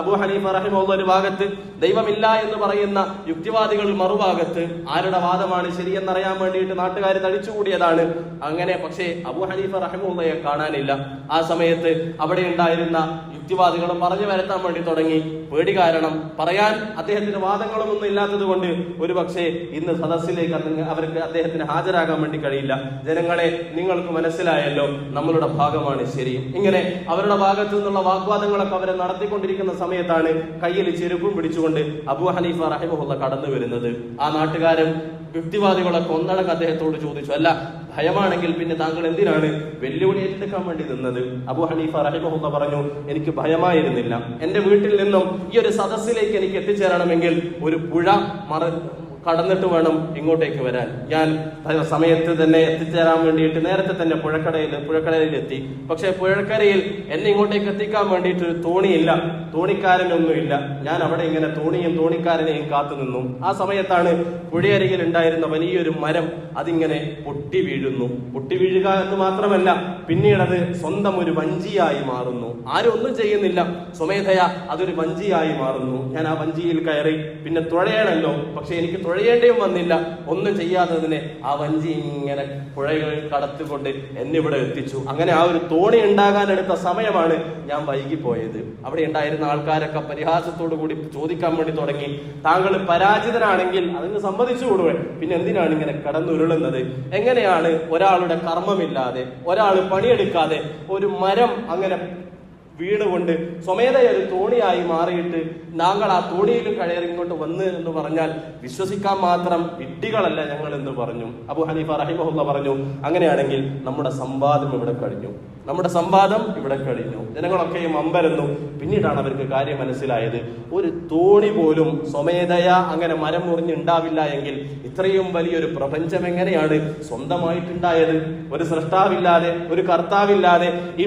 അബൂ ഹനീഫ റഹിമഹുല്ല ഒരു ഭാഗത്ത്, ദൈവമില്ല എന്ന് പറയുന്ന യുക്തിവാദികൾ മറുഭാഗത്ത്. ആരുടെ വാദമാണ് ശരിയെന്നറിയാൻ വേണ്ടിയിട്ട് നാട്ടുകാർ തടിച്ചുകൂടിയതാണ്. അങ്ങനെ പക്ഷേ അബൂ ഹനീഫ റഹിമഹുല്ലയെ കാണാനില്ല. ആ സമയത്ത് അവിടെ ഉണ്ടായിരുന്ന യുക്തിവാദികളും പറഞ്ഞു വരത്താൻ വേണ്ടി തുടങ്ങി. പേടി കാരണം പറയാൻ അദ്ദേഹത്തിന് വാദങ്ങളൊന്നും ഇല്ലാത്തത് കൊണ്ട് ഒരു പക്ഷേ ഇന്ന് സദസ്സിലേക്ക് അവർക്ക് അദ്ദേഹത്തിന് ഹാജരാകാൻ വേണ്ടി കഴിയില്ല. ജനങ്ങളെ, നിങ്ങൾക്ക് മനസ്സിലായല്ലോ, നമ്മളുടെ ഭാഗമാണ് ശരി. ഇങ്ങനെ അവരുടെ ഭാഗത്തു നിന്നുള്ള വാഗ്വാദങ്ങളൊക്കെ അവരെ നടത്തിക്കൊണ്ടിരിക്കുന്ന സമയത്താണ് കയ്യിൽ ചെരുപ്പും പിടിച്ചുകൊണ്ട് അബൂ ഹനീഫ റഹിമഹുല്ല കടന്നു വരുന്നത്. ആ നാട്ടുകാരൻ യുക്തിവാദികളൊക്കെ ഒന്നടങ്കം അദ്ദേഹത്തോട് ചോദിച്ചു, അല്ല, ഭയമാണെങ്കിൽ പിന്നെ താങ്കൾ എന്തിനാണ് വെല്ലുവിളി ഏറ്റെടുക്കാൻ വേണ്ടി നിന്നത്? അബൂ ഹനീഫ റഹിമഹുല്ല പറഞ്ഞു, എനിക്ക് ഭയമായിരുന്നില്ല. എന്റെ വീട്ടിൽ നിന്നും ഈ ഒരു സദസ്സിലേക്ക് എനിക്ക് എത്തിച്ചേരണമെങ്കിൽ ഒരു പുഴ കടന്നിട്ട് വേണം ഇങ്ങോട്ടേക്ക് വരാൻ. ഞാൻ സമയത്ത് തന്നെ എത്തിച്ചേരാൻ വേണ്ടിയിട്ട് നേരത്തെ തന്നെ പുഴക്കടയിലെത്തി. പക്ഷെ പുഴക്കരയിൽ എന്നെ ഇങ്ങോട്ടേക്ക് എത്തിക്കാൻ വേണ്ടിയിട്ട് ഒരു തോണിയില്ല, തോണിക്കാരനൊന്നുമില്ല. ഞാൻ അവിടെ ഇങ്ങനെ തോണിക്കാരനെയും കാത്തു നിന്നു. ആ സമയത്താണ് പുഴയരികിൽ ഉണ്ടായിരുന്ന വലിയൊരു മരം അതിങ്ങനെ പൊട്ടി വീഴുന്നു. പൊട്ടി വീഴുക എന്ന് മാത്രമല്ല, പിന്നീട് അത് സ്വന്തം ഒരു വഞ്ചിയായി മാറുന്നു. ആരും ഒന്നും ചെയ്യുന്നില്ല, സ്വമേധയാ അതൊരു വഞ്ചിയായി മാറുന്നു. ഞാൻ ആ വഞ്ചിയിൽ കയറി. പിന്നെ തുഴയണല്ലോ, പക്ഷെ എനിക്ക് തുഴയേണ്ടിയും വന്നില്ല. ഒന്നും ചെയ്യാത്തതിന് ആ വഞ്ചി ഇങ്ങനെ പുഴകളിൽ കടത്തിക്കൊണ്ട് എന്നെ ഇവിടെ എത്തിച്ചു. അങ്ങനെ ആ ഒരു തോണി ഉണ്ടാകാൻ എടുത്ത സമയമാണ് ഞാൻ വൈകിപ്പോയത്. അവിടെ ഉണ്ടായിരുന്ന ആൾക്കാരൊക്കെ പരിഹാസത്തോടു കൂടി ചോദിക്കാൻ വേണ്ടി തുടങ്ങി, താങ്കൾ പരാജിതനാണെങ്കിൽ അതിന് സമ്മതിച്ചുകൂടുവേ, പിന്നെ എന്തിനാണ് ഇങ്ങനെ കടന്നുരുളുന്നത്? എങ്ങനെയാണ് ഒരാളുടെ കർമ്മമില്ലാതെ, ഒരാൾ പണിയെടുക്കാതെ ഒരു മരം അങ്ങനെ വീണുകൊണ്ട് സ്വമേധയ ഒരു തോണിയായി മാറിയിട്ട് താങ്കൾ ആ തോണിയിലും കയറി ഇങ്ങോട്ട് വന്ന് എന്ന് പറഞ്ഞാൽ വിശ്വസിക്കാൻ മാത്രം വിഡ്ഢികളല്ല ഞങ്ങൾ എന്ന് പറഞ്ഞു. അബൂ ഹനീഫ റഹിമഹുള്ള പറഞ്ഞു, അങ്ങനെയാണെങ്കിൽ നമ്മുടെ സംവാദം ഇവിടെ കഴിഞ്ഞു. ജനങ്ങളൊക്കെയും അമ്പരന്നു. പിന്നീടാണ് അവർക്ക് കാര്യം മനസ്സിലായത്. ഒരു തോണി പോലും സ്വമേധയ അങ്ങനെ മരം മുറിഞ്ഞുണ്ടാവില്ല എങ്കിൽ ഇത്രയും വലിയൊരു പ്രപഞ്ചം എങ്ങനെയാണ് സ്വന്തമായിട്ടുണ്ടായത്? ഒരു സൃഷ്ടാവില്ലാതെ, ഒരു കർത്താവില്ലാതെ ഈ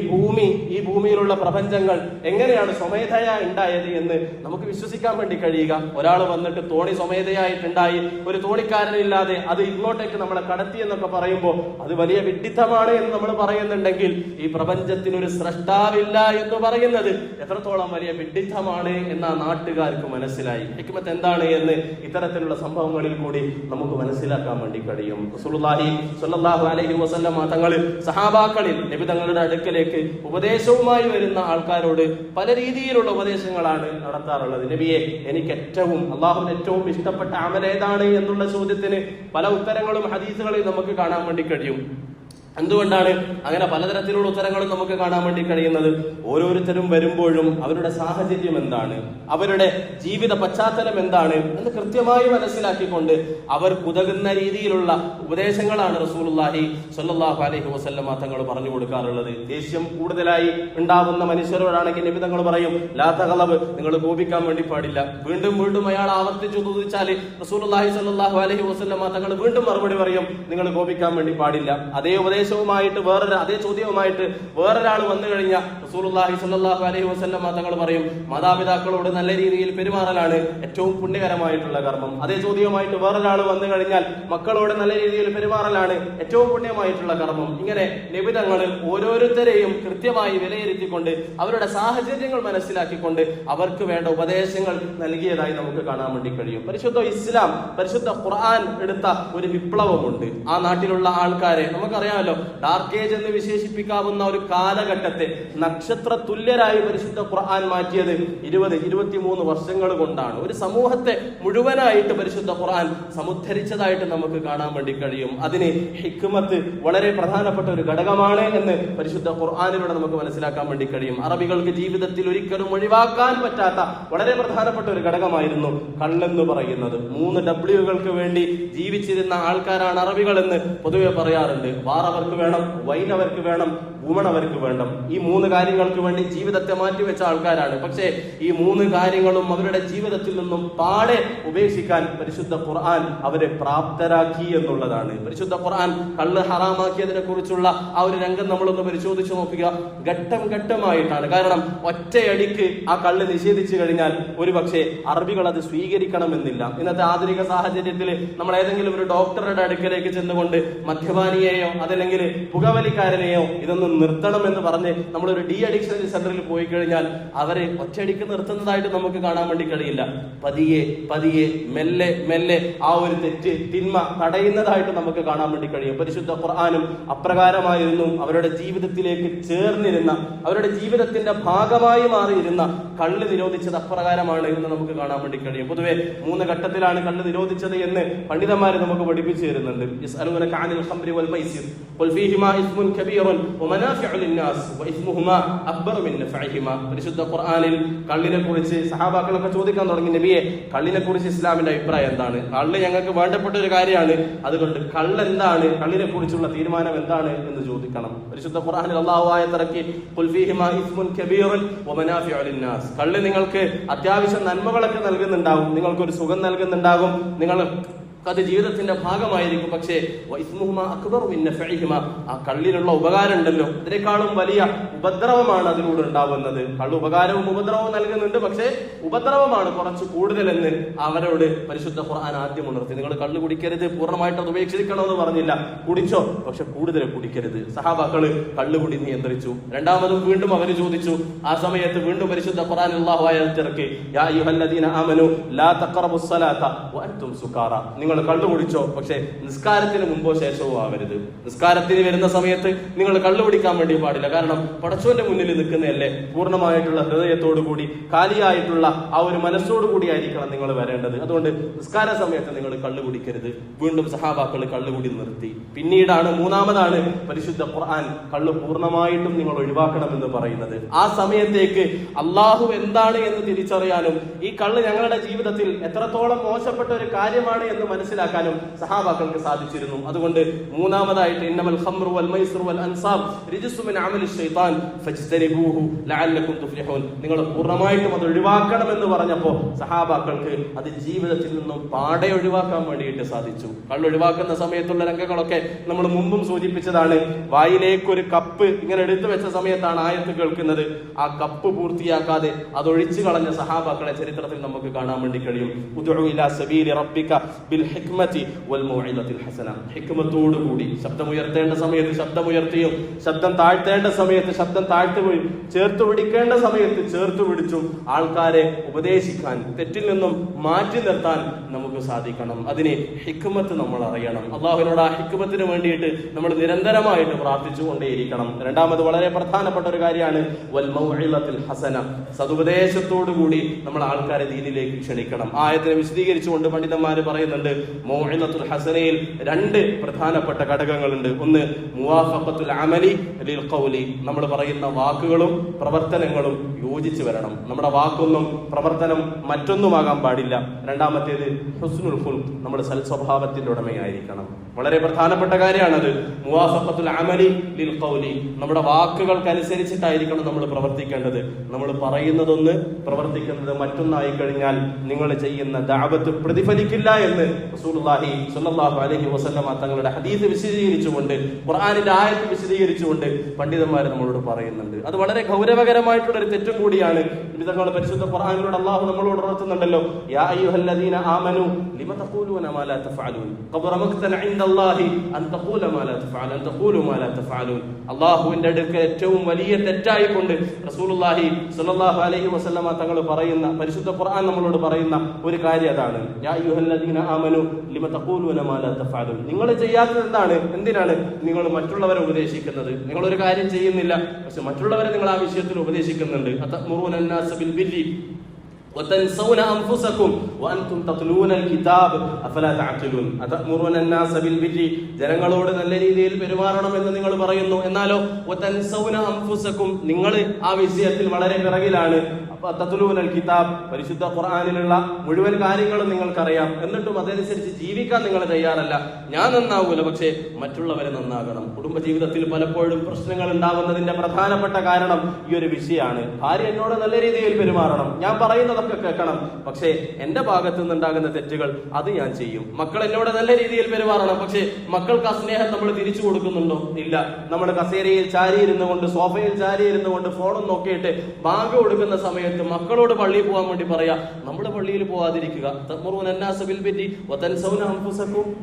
ഭൂമിയിലുള്ള പ്രപഞ്ചങ്ങൾ എങ്ങനെയാണ് സ്വമേധയ ഉണ്ടായത് എന്ന് നമുക്ക് വിശ്വസിക്കാൻ വേണ്ടി കഴിയുക? ഒരാൾ വന്നിട്ട് തോണി സ്വമേധയായിട്ടുണ്ടായി, ഒരു തോണിക്കാരനില്ലാതെ അത് ഇങ്ങോട്ടേക്ക് നമ്മളെ കടത്തി എന്നൊക്കെ പറയുമ്പോൾ അത് വലിയ വിഡ്ഢിത്തമാണ് എന്ന് നമ്മൾ പറയുന്നുണ്ടെങ്കിൽ, ഈ പ്രപഞ്ചത്തിനൊരു സ്രഷ്ടാവില്ല എന്ന് പറയുന്നത് എത്രത്തോളം വലിയ വിഡ്ഢിത്തമാണ് എന്ന നാട്ടുകാർക്ക് മനസ്സിലായി. ഹിക്മത്ത് എന്താണ് എന്ന് ഇത്തരത്തിലുള്ള സംഭവങ്ങളിൽ കൂടി നമുക്ക് മനസ്സിലാക്കാൻ വേണ്ടി കഴിയും. റസൂലുള്ളാഹി സ്വല്ലല്ലാഹു അലൈഹി വസല്ലം തങ്ങൾ സഹാബാക്കളിൽ നബി തങ്ങളുടെ അടുക്കലേക്ക് ഉപദേശവുമായി വരുന്ന ആൾക്കാരോട് പല രീതിയിലുള്ള ഉപദേശങ്ങളാണ് നടത്താറുള്ളത്. നബിയെ, എനിക്ക് അള്ളാഹുവിന് ഏറ്റവും ഇഷ്ടപ്പെട്ട അമൽ ഏതാണ് എന്നുള്ള ചോദ്യത്തിന് പല ഉത്തരങ്ങളും ഹദീസുകളിൽ നമുക്ക് കാണാൻ വേണ്ടി കഴിയും. എന്തുകൊണ്ടാണ് അങ്ങനെ പലതരത്തിലുള്ള ഉത്തരങ്ങളും നമുക്ക് കാണാൻ വേണ്ടി കഴിയുന്നത്? ഓരോരുത്തരും വരുമ്പോഴും അവരുടെ സാഹചര്യം എന്താണ്, അവരുടെ ജീവിത പശ്ചാത്തലം എന്താണ് എന്ന് കൃത്യമായി മനസ്സിലാക്കിക്കൊണ്ട് അവർക്ക് ഉതകുന്ന രീതിയിലുള്ള ഉപദേശങ്ങളാണ് റസൂലുള്ളാഹി സ്വല്ലല്ലാഹു അലൈഹി വസല്ലം തങ്ങൾ പറഞ്ഞു കൊടുക്കാറുള്ളത്. ദേഷ്യം കൂടുതലായി ഉണ്ടാവുന്ന മനുഷ്യരോടാണെങ്കിൽ നബി തങ്ങൾ പറയും, ലാ തഗ്ളബ്, നിങ്ങൾ കോപിക്കാൻ വേണ്ടി പാടില്ല. വീണ്ടും വീണ്ടും അയാൾ ആവർത്തിച്ചു ചോദിച്ചാൽ റസൂലുള്ളാഹി സ്വല്ലല്ലാഹു അലൈഹി വസല്ലം തങ്ങൾ വീണ്ടും മറുപടി പറയും, നിങ്ങൾ കോപിക്കാൻ വേണ്ടി പാടില്ല. അതേ അതേ ചോദ്യവുമായിട്ട് വേറൊരാൾ വന്നു കഴിഞ്ഞാൽ റസൂലുള്ളാഹി സ്വല്ലല്ലാഹു അലൈഹി വസല്ലം തങ്ങൾ പറയും, മാതാപിതാക്കളോട് നല്ല രീതിയിൽ പെരുമാറലാണ് ഏറ്റവും പുണ്യകരമായിട്ടുള്ള കർമ്മം. അതേ ചോദ്യവുമായിട്ട് വേറൊരാൾ വന്നു കഴിഞ്ഞാൽ മക്കളോട് നല്ല രീതിയിൽ പെരുമാറലാണ് ഏറ്റവും പുണ്യമായിട്ടുള്ള കർമ്മം. ഇങ്ങനെ നബി തങ്ങൾ ഓരോരുത്തരെയും കൃത്യമായി വിലയിരുത്തിക്കൊണ്ട് അവരുടെ സാഹചര്യങ്ങൾ മനസ്സിലാക്കിക്കൊണ്ട് അവർക്ക് വേണ്ട ഉപദേശങ്ങൾ നൽകിയതായി നമുക്ക് കാണാൻ വേണ്ടി കഴിയും. പരിശുദ്ധ ഇസ്ലാം, പരിശുദ്ധ ഖുർആൻ എടുത്ത ഒരു വിപ്ലവമുണ്ട്. ആ നാട്ടിലുള്ള ആൾക്കാരെ നമുക്കറിയാമല്ലോ, ഡാർക്ക് ഏജ് എന്ന് വിശേഷിപ്പിക്കാവുന്ന ഒരു കാലഘട്ടത്തെ നക്ഷത്ര തുല്യരായി പരിശുദ്ധ ഖുർആൻ മാറ്റിയത് 20-23 വർഷങ്ങൾ കൊണ്ടാണ്. ഒരു സമൂഹത്തെ മുഴുവനായിട്ട് പരിശുദ്ധ ഖുർആൻ സമുദ്ധരിച്ചതായിട്ട് നമുക്ക് കാണാൻ വേണ്ടി കഴിയും. അതിന് ഹിക്മത്ത് വളരെ പ്രധാനപ്പെട്ട ഒരു ഘടകമാണ് എന്ന് പരിശുദ്ധ ഖുർആനിലൂടെ നമുക്ക് മനസ്സിലാക്കാൻ വേണ്ടി കഴിയും. അറബികൾക്ക് ജീവിതത്തിൽ ഒരിക്കലും ഒഴിവാക്കാൻ പറ്റാത്ത വളരെ പ്രധാനപ്പെട്ട ഒരു ഘടകമായിരുന്നു കള്ളെന്ന് പറയുന്നത്. 3 Wകൾക്ക് വേണ്ടി ജീവിച്ചിരുന്ന ആൾക്കാരാണ് അറബികൾ എന്ന് പൊതുവെ പറയാറുണ്ട്. വാർ അവർക്ക് വേണം, വൈൻ അവർക്ക് വേണം, വുമൺ അവർക്ക് വേണം. ഈ 3 കാര്യങ്ങൾക്ക് വേണ്ടി ജീവിതത്തെ മാറ്റിവെച്ച ആൾക്കാരാണ്. പക്ഷേ ഈ 3 കാര്യങ്ങളും അവരുടെ ജീവിതത്തിൽ നിന്നും പാടെ ഉപേക്ഷിക്കാൻ പരിശുദ്ധ ഖുർആൻ അവരെ പ്രാപ്തരാക്കി എന്നുള്ളതാണ്. പരിശുദ്ധ ഖുർആൻ കള്ള് ഹറാമാക്കിയതിനെ കുറിച്ചുള്ള ആ ഒരു രംഗം നമ്മളൊന്ന് പരിശോധിച്ച് നോക്കുക. ഘട്ടം ഘട്ടമായിട്ടാണ്. കാരണം ഒറ്റയടിക്ക് ആ കള്ള് നിഷേധിച്ചു കഴിഞ്ഞാൽ ഒരു പക്ഷേ അറബികൾ അത് സ്വീകരിക്കണമെന്നില്ല. ഇന്നത്തെ ആധുനിക സാഹചര്യത്തിൽ നമ്മൾ ഏതെങ്കിലും ഒരു ഡോക്ടറുടെ അടുക്കലേക്ക് ചെന്നുകൊണ്ട് മദ്യപാനിയെയോ അതല്ലെങ്കിൽ പുകവലിക്കാരനെയോ ഇതൊന്നും നിർത്തണം എന്ന് പറഞ്ഞ് നമ്മളൊരു ഡി അഡിക്ഷൻ സെന്ററിൽ പോയി കഴിഞ്ഞാൽ അവരെ ഒറ്റയടിക്ക് നിർത്തുന്നതായിട്ട് നമുക്ക് കാണാൻ വേണ്ടി കഴിയില്ല. പതിയെ പതിയെ മെല്ലെ മെല്ലെ ആ ഒരു തെറ്റ്, തിന്മ തടയുന്നതായിട്ട് നമുക്ക് കാണാൻ വേണ്ടി കഴിയും. പരിശുദ്ധ ഖുർആനും അപ്രകാരമായിരുന്നു അവരുടെ ജീവിതത്തിലേക്ക് ചേർന്നിരുന്ന, അവരുടെ ജീവിതത്തിന്റെ ഭാഗമായി മാറിയിരുന്ന കള്ള് നിരോധിച്ചത് അപ്രകാരമാണ് എന്ന് നമുക്ക് കാണാൻ വേണ്ടി കഴിയും. പൊതുവെ 3 ഘട്ടത്തിലാണ് കള്ള് നിരോധിച്ചത് എന്ന് പണ്ഡിതന്മാർ നമുക്ക് പഠിപ്പിച്ചു തരുന്നുണ്ട്. യസ്അലൂനക അനിൽ ഖംറി വൽ മൈസിർ ഖുൽ ഫീഹിമാ ഇസ്മുൻ കബീറുൻ വമനാഫിഉ ലിന്നാസ് വഇസ്മുഹുമാ അക്ബറു മിൻ നഫഇഹിമാ. പരിശുദ്ധ ഖുർആനിൽ കള്ളിനെ കുറിച്ച് സഹാബാക്കളൊക്കെ ചോദിക്കാൻ തുടങ്ങി, നബിയെ, കള്ളിനെ കുറിച്ച് ഇസ്ലാമിന്റെ അഭിപ്രായം എന്താണ്? കള്ള് ഞങ്ങൾക്ക് വേണ്ടപ്പെട്ട ഒരു കാര്യമാണ്, അതുകൊണ്ട് കള്ളെന്താണ്, കള്ളിനെ കുറിച്ചുള്ള തീരുമാനം എന്താണ് എന്ന് ചോദിക്കണം. പരിശുദ്ധ ഖുർആനിൽ അല്ലാഹു ആയത്തിറക്കി, ഖുൽ ഫീഹിമാ ഇസ്മുൻ കബീറുൻ വമനാഫിഉ ലിന്നാസ്. കള്ള് നിങ്ങൾക്ക് അത്യാവശ്യം നന്മകളൊക്കെ നൽകുന്നുണ്ടാകും, നിങ്ങൾക്കൊരു സുഖം നൽകുന്നുണ്ടാകും, നിങ്ങൾ അത് ജീവിതത്തിന്റെ ഭാഗമായിരിക്കും. പക്ഷേ ആ കള്ളിനുള്ള ഉപകാരം ഉണ്ടല്ലോ, അതിനേക്കാളും വലിയ ഉപദ്രവമാണ് അതിലൂടെ ഉണ്ടാവുന്നത്. കള്ള് ഉപകാരവും ഉപദ്രവവും നൽകുന്നുണ്ട്, പക്ഷേ ഉപദ്രവമാണ് കുറച്ച് കൂടുതലെന്ന് അവരോട് പരിശുദ്ധ ഖുർആൻ ആദ്യം ഉണർത്തി. നിങ്ങൾ കള്ള് കുടിക്കരുത്, പൂർണ്ണമായിട്ട് അത് ഉപേക്ഷിക്കണമെന്ന് പറഞ്ഞില്ല, കുടിച്ചോ, പക്ഷെ കൂടുതൽ കുടിക്കരുത്. സഹാബാക്കള് കള്ളുകുടി നിയന്ത്രിച്ചു. രണ്ടാമതും വീണ്ടും അവർ ചോദിച്ചു. ആ സമയത്ത് വീണ്ടും പരിശുദ്ധ ഖുർആൻ അല്ലാഹു ആയത്തിറക്കി, യാ അയ്യുഹല്ലദീന ആമനൂ ലാ തഖറബുസ്സലാത വഅൻതും സുകാറ. നിങ്ങൾ കള്ളു കുടിച്ചോ, പക്ഷെ നിസ്കാരത്തിന് മുമ്പോ ശേഷവോ ആവരുത്. നിസ്കാരത്തിന് വരുന്ന സമയത്ത് നിങ്ങൾ കള്ളു കുടിക്കാൻ വേണ്ടി പാടില്ല. കാരണം പടച്ചോന്റെ മുന്നിൽ നിൽക്കുന്നതല്ലേ, പൂർണ്ണമായിട്ടുള്ള ഹൃദയത്തോടു കൂടി കാലിയായിട്ടുള്ള ആ ഒരു മനസ്സോടു കൂടി ആയിരിക്കണം നിങ്ങൾ വരേണ്ടത്. അതുകൊണ്ട് നിസ്കാര സമയത്ത് നിങ്ങൾ കള്ളു കുടിക്കരുത്. വീണ്ടും സഹാബാക്കൾ കള്ളുകുടി നിർത്തി. പിന്നീടാണ് മൂന്നാമതാണ് പരിശുദ്ധ ഖുർആൻ കള്ളു പൂർണ്ണമായിട്ടും നിങ്ങൾ ഒഴിവാക്കണമെന്ന് പറയുന്നത്. ആ സമയത്തേക്ക് അള്ളാഹു എന്താണ് എന്ന് തിരിച്ചറിയാനും ഈ കള്ള് ഞങ്ങളുടെ ജീവിതത്തിൽ എത്രത്തോളം മോശപ്പെട്ട ഒരു കാര്യമാണ് എന്ന് മനസ്സിലാക്കാനും സഹാബാക്കൾക്ക് സാധിച്ചിരുന്നു. അതുകൊണ്ട് മൂന്നാമതായിട്ട് ഇന്നമൽ ഖംറു വൽ മൈസിറു വൽ അൻസാബ് റിജ്സും മിൻ അമലി ശൈത്താൻ ഫജ്തനിബൂഹു ലഅല്ലകും തുഫ്ലിഹൂൻ. നിങ്ങൾ പൂർണ്ണമായിട്ടും അത് ഒഴിവാക്കണമെന്ന് പറഞ്ഞപ്പോൾ സഹാബാക്കൾക്ക് അത് ജീവിതത്തിൽ നിന്നും പാടെ ഒഴിവാക്കാൻ വേണ്ടിയിട്ട് സാധിച്ചു. കള്ള് ഒഴിവാക്കുന്ന സമയത്തുള്ള രംഗങ്ങളൊക്കെ നമ്മൾ മുമ്പും സൂചിപ്പിച്ചതാണ്. വായിലേക്ക് ഒരു കപ്പ് ഇങ്ങനെ എടുത്തു വെച്ച സമയത്താണ് ആയത്ത് കേൾക്കുന്നത്. ആ കപ്പ് പൂർത്തിയാക്കാതെ അതൊഴിച്ചു കളഞ്ഞ സഹാബാക്കളെ ചരിത്രത്തിൽ നമുക്ക് കാണാൻ വേണ്ടി കഴിയും. ഉദ്ഉ ഇലാ സബീലി റബ്ബിക ബിൽ ഹിക്മതി വൽ മൗഇദത്തിൽ ഹസന. ഹിക്മത്തോടു കൂടി ശബ്ദം ഉയർത്തേണ്ട സമയത്ത് ശബ്ദം ഉയർത്തിയും, ശബ്ദം താഴ്ത്തേണ്ട സമയത്ത് ശബ്ദം താഴ്ത്തുകയും, ചേർത്ത് പിടിക്കേണ്ട സമയത്ത് ചേർത്ത് പിടിച്ചും ആൾക്കാരെ ഉപദേശിക്കാൻ, തെറ്റിൽ നിന്നും മാറ്റി നിർത്താൻ നമുക്ക് സാധിക്കണം. അതിന് ഹിക്മത്ത് നമ്മൾ അറിയണം. അള്ളാഹുവിനോട് ആ ഹിക്മത്തിന് വേണ്ടിയിട്ട് നമ്മൾ നിരന്തരമായിട്ട് പ്രാർത്ഥിച്ചുകൊണ്ടേയിരിക്കണം. രണ്ടാമത് വളരെ പ്രധാനപ്പെട്ട ഒരു കാര്യമാണ് വൽ മൗഇദത്തിൽ ഹസന. സതുപദേശത്തോടു കൂടി നമ്മൾ ആൾക്കാരെ ദീനിലേക്ക് ക്ഷണിക്കണം. ആയത്തിനെ വിശദീകരിച്ചുകൊണ്ട് പണ്ഡിതന്മാര് പറയുന്നുണ്ട്, മൗഇദത്തുൽ ഹസനയിൽ രണ്ട് പ്രധാനപ്പെട്ട ഘടകങ്ങളുണ്ട്. ഒന്ന് മുവാഫഖത്തുൽ അമലി ലിൽ ഖൗലി. നമ്മൾ പറയുന്ന വാക്കുകളും പ്രവർത്തനങ്ങളും യോജിച്ചു വരണം. നമ്മുടെ വാക്കൊന്നും പ്രവർത്തനം മറ്റൊന്നുമാകാൻ പാടില്ല. രണ്ടാമത്തേത് ഹുസ്നുൽ ഖുൽഖ്. നമ്മുടെ സൽസ്വഭാവത്തിന്റെ ഉടമയായിരിക്കണം. വളരെ പ്രധാനപ്പെട്ട കാര്യമാണത്. മുവാഫഖത്തുൽ അമലി ലിൽ ഖൗലി. നമ്മുടെ വാക്കുകൾക്കനുസരിച്ചിട്ടായിരിക്കണം നമ്മൾ പ്രവർത്തിക്കേണ്ടത്. നമ്മൾ പറയുന്നതൊന്ന് പ്രവർത്തിക്കുന്നത് മറ്റൊന്നായി കഴിഞ്ഞാൽ നിങ്ങൾ ചെയ്യുന്ന ദഅവത്ത് പ്രതിഫലിക്കില്ല എന്ന് റസൂലുള്ളാഹി സ്വല്ലല്ലാഹു അലൈഹി വസല്ലമ തങ്ങളുടെ ഹദീസ് വിശദീകരിച്ചുകൊണ്ട്, ഖുർആനിന്റെ ആയത്ത് വിശദീകരിച്ചുകൊണ്ട് പണ്ഡിതന്മാർ നമ്മളോട് പറയുന്നുണ്ട്. അത് വളരെ ഗൗരവകരമായിട്ടുള്ള ഒരു തെറ്റും കൂടിയാണ്. തങ്ങളുടെ പരിശുദ്ധ ഖുർആനിലൂടെ അല്ലാഹു നമ്മളോട് ഉണർത്തുന്നുണ്ടല്ലോ, യാ അയ്യുഹല്ലദീന ആമനൂ ലിമ തഖൂലൂന മാ ലാ തഫഅലൂൻ ഖബറ മഖ്തന ഇൻദല്ലാഹി അൻ തഖൂല മാ ലാ തഫഅലൂൻ അൻ തഖൂലു മാ ലാ തഫഅലൂൻ. അല്ലാഹുവിന്റെ അടുക്കൽ ഏറ്റവും വലിയ തെറ്റായിക്കൊണ്ട് റസൂലുള്ളാഹി സ്വല്ലല്ലാഹു അലൈഹി വസല്ലമ തങ്ങൾ പറയുന്ന, പരിശുദ്ധ ഖുർആൻ നമ്മളോട് പറയുന്ന ഒരു കാര്യം അതാണ്. യാ അയ്യുഹല്ലദീന ആമനൂ ലിമ തഖൂലൂന മാ ലാ തഫഅലൂൻ. നിങ്ങൾ ചെയ്യാത്തത് എന്താണ്? എന്തിനാണ് നിങ്ങൾ മറ്റുള്ളവരെ ഉപദേശിക്കുന്നത്? നിങ്ങൾ ഒരു കാര്യം ചെയ്യുന്നില്ല, പക്ഷെ മറ്റുള്ളവരെ നിങ്ങൾ ആ വിഷയത്തിൽ ഉപദേശിക്കുന്നുണ്ട്. അതഅ്മുറൂന അന്നാസ ബിൽ ബിർരി വതൻസൗന അൻഫുസകും വഅൻതും തത്ലൂനൽ കിതാബ് അഫലാ തഅഖിലൂൻ. അതഅ്മുറൂന അന്നാസ ബിൽ ബിർരി. ജനങ്ങളോട് നല്ല രീതിയിൽ പെരുമാറണം എന്ന് നിങ്ങൾ പറയുന്നു, എന്നാലോ വതൻസൗന അൻഫുസകും, നിങ്ങൾ ആ വിഷയത്തിൽ വളരെ പിറകിലാണ്. തത്ലൂനൽ കിതാബ്, പരിശുദ്ധ ഖുർആനിലുള്ള മുഴുവൻ കാര്യങ്ങളും നിങ്ങൾക്കറിയാം, എന്നിട്ടും അതനുസരിച്ച് ജീവിക്കാൻ നിങ്ങൾ തയ്യാറല്ല. ഞാൻ നന്നാവൂല, പക്ഷേ മറ്റുള്ളവരെ നന്നാകണം. കുടുംബജീവിതത്തിൽ പലപ്പോഴും പ്രശ്നങ്ങൾ ഉണ്ടാവുന്നതിന്റെ പ്രധാനപ്പെട്ട കാരണം ഈ ഒരു വിഷയമാണ്. ഭാര്യ എന്നോട് നല്ല രീതിയിൽ പെരുമാറണം, ഞാൻ പറയുന്നതൊക്കെ കേൾക്കണം, പക്ഷേ എന്റെ ഭാഗത്തു നിന്നുണ്ടാകുന്ന തെറ്റുകൾ അത് ഞാൻ ചെയ്യും. മക്കൾ എന്നോട് നല്ല രീതിയിൽ പെരുമാറണം, പക്ഷേ മക്കൾക്ക് ആ സ്നേഹം നമ്മൾ തിരിച്ചു കൊടുക്കുന്നുണ്ടോ? ഇല്ല. നമ്മൾ കസേരയിൽ ചാരിയിരുന്നു കൊണ്ട്, സോഫയിൽ ചാരിയിരുന്നു കൊണ്ട് ഫോണും നോക്കിയിട്ട് ബാങ്ക് കൊടുക്കുന്ന സമയത്ത് മക്കളോട് പള്ളിയിൽ പോകാൻ വേണ്ടി പറയാ, നമ്മൾ പള്ളിയിൽ പോകാതിരിക്കുക.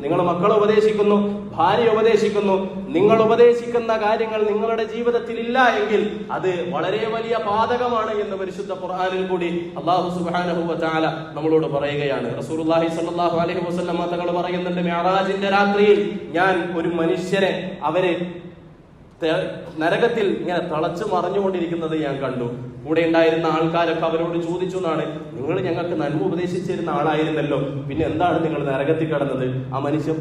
നിങ്ങൾ മക്കളെ ഉപദേശിക്കുന്നു, ഭാര്യ ഉപദേശിക്കുന്നു, നിങ്ങൾ ഉപദേശിക്കുന്ന കാര്യങ്ങൾ നിങ്ങളുടെ ജീവിതത്തിൽ ഇല്ല എങ്കിൽ അത് വളരെ വലിയ പാതകമാണ് എന്ന് പരിശുദ്ധ ഖുർആനിൽ കൂടി അല്ലാഹു സുബ്ഹാനഹു വ തആല നമ്മളോട് പറയുകയാണ്. റസൂലുള്ളാഹി സ്വല്ലല്ലാഹു അലൈഹി വസല്ലം തങ്ങൾ പറയുന്നുണ്ട്, മിഅ്റാജിന്റെ രാത്രിയിൽ ഞാൻ ഒരു മനുഷ്യരെ അവരെ നരകത്തിൽ ഇങ്ങനെ തളച്ചു മറിഞ്ഞുകൊണ്ടിരിക്കുന്നത് ഞാൻ കണ്ടു. കൂടെ ഉണ്ടായിരുന്ന ആൾക്കാരൊക്കെ അവരോട് ചോദിച്ചു എന്നാണ്, നിങ്ങൾ ഞങ്ങൾക്ക് നന്മ ഉപദേശിച്ചിരുന്ന ആളായിരുന്നല്ലോ, പിന്നെ എന്താണ് നിങ്ങൾ നരകത്തിൽ കിടന്നത്? ആ മനുഷ്യൻ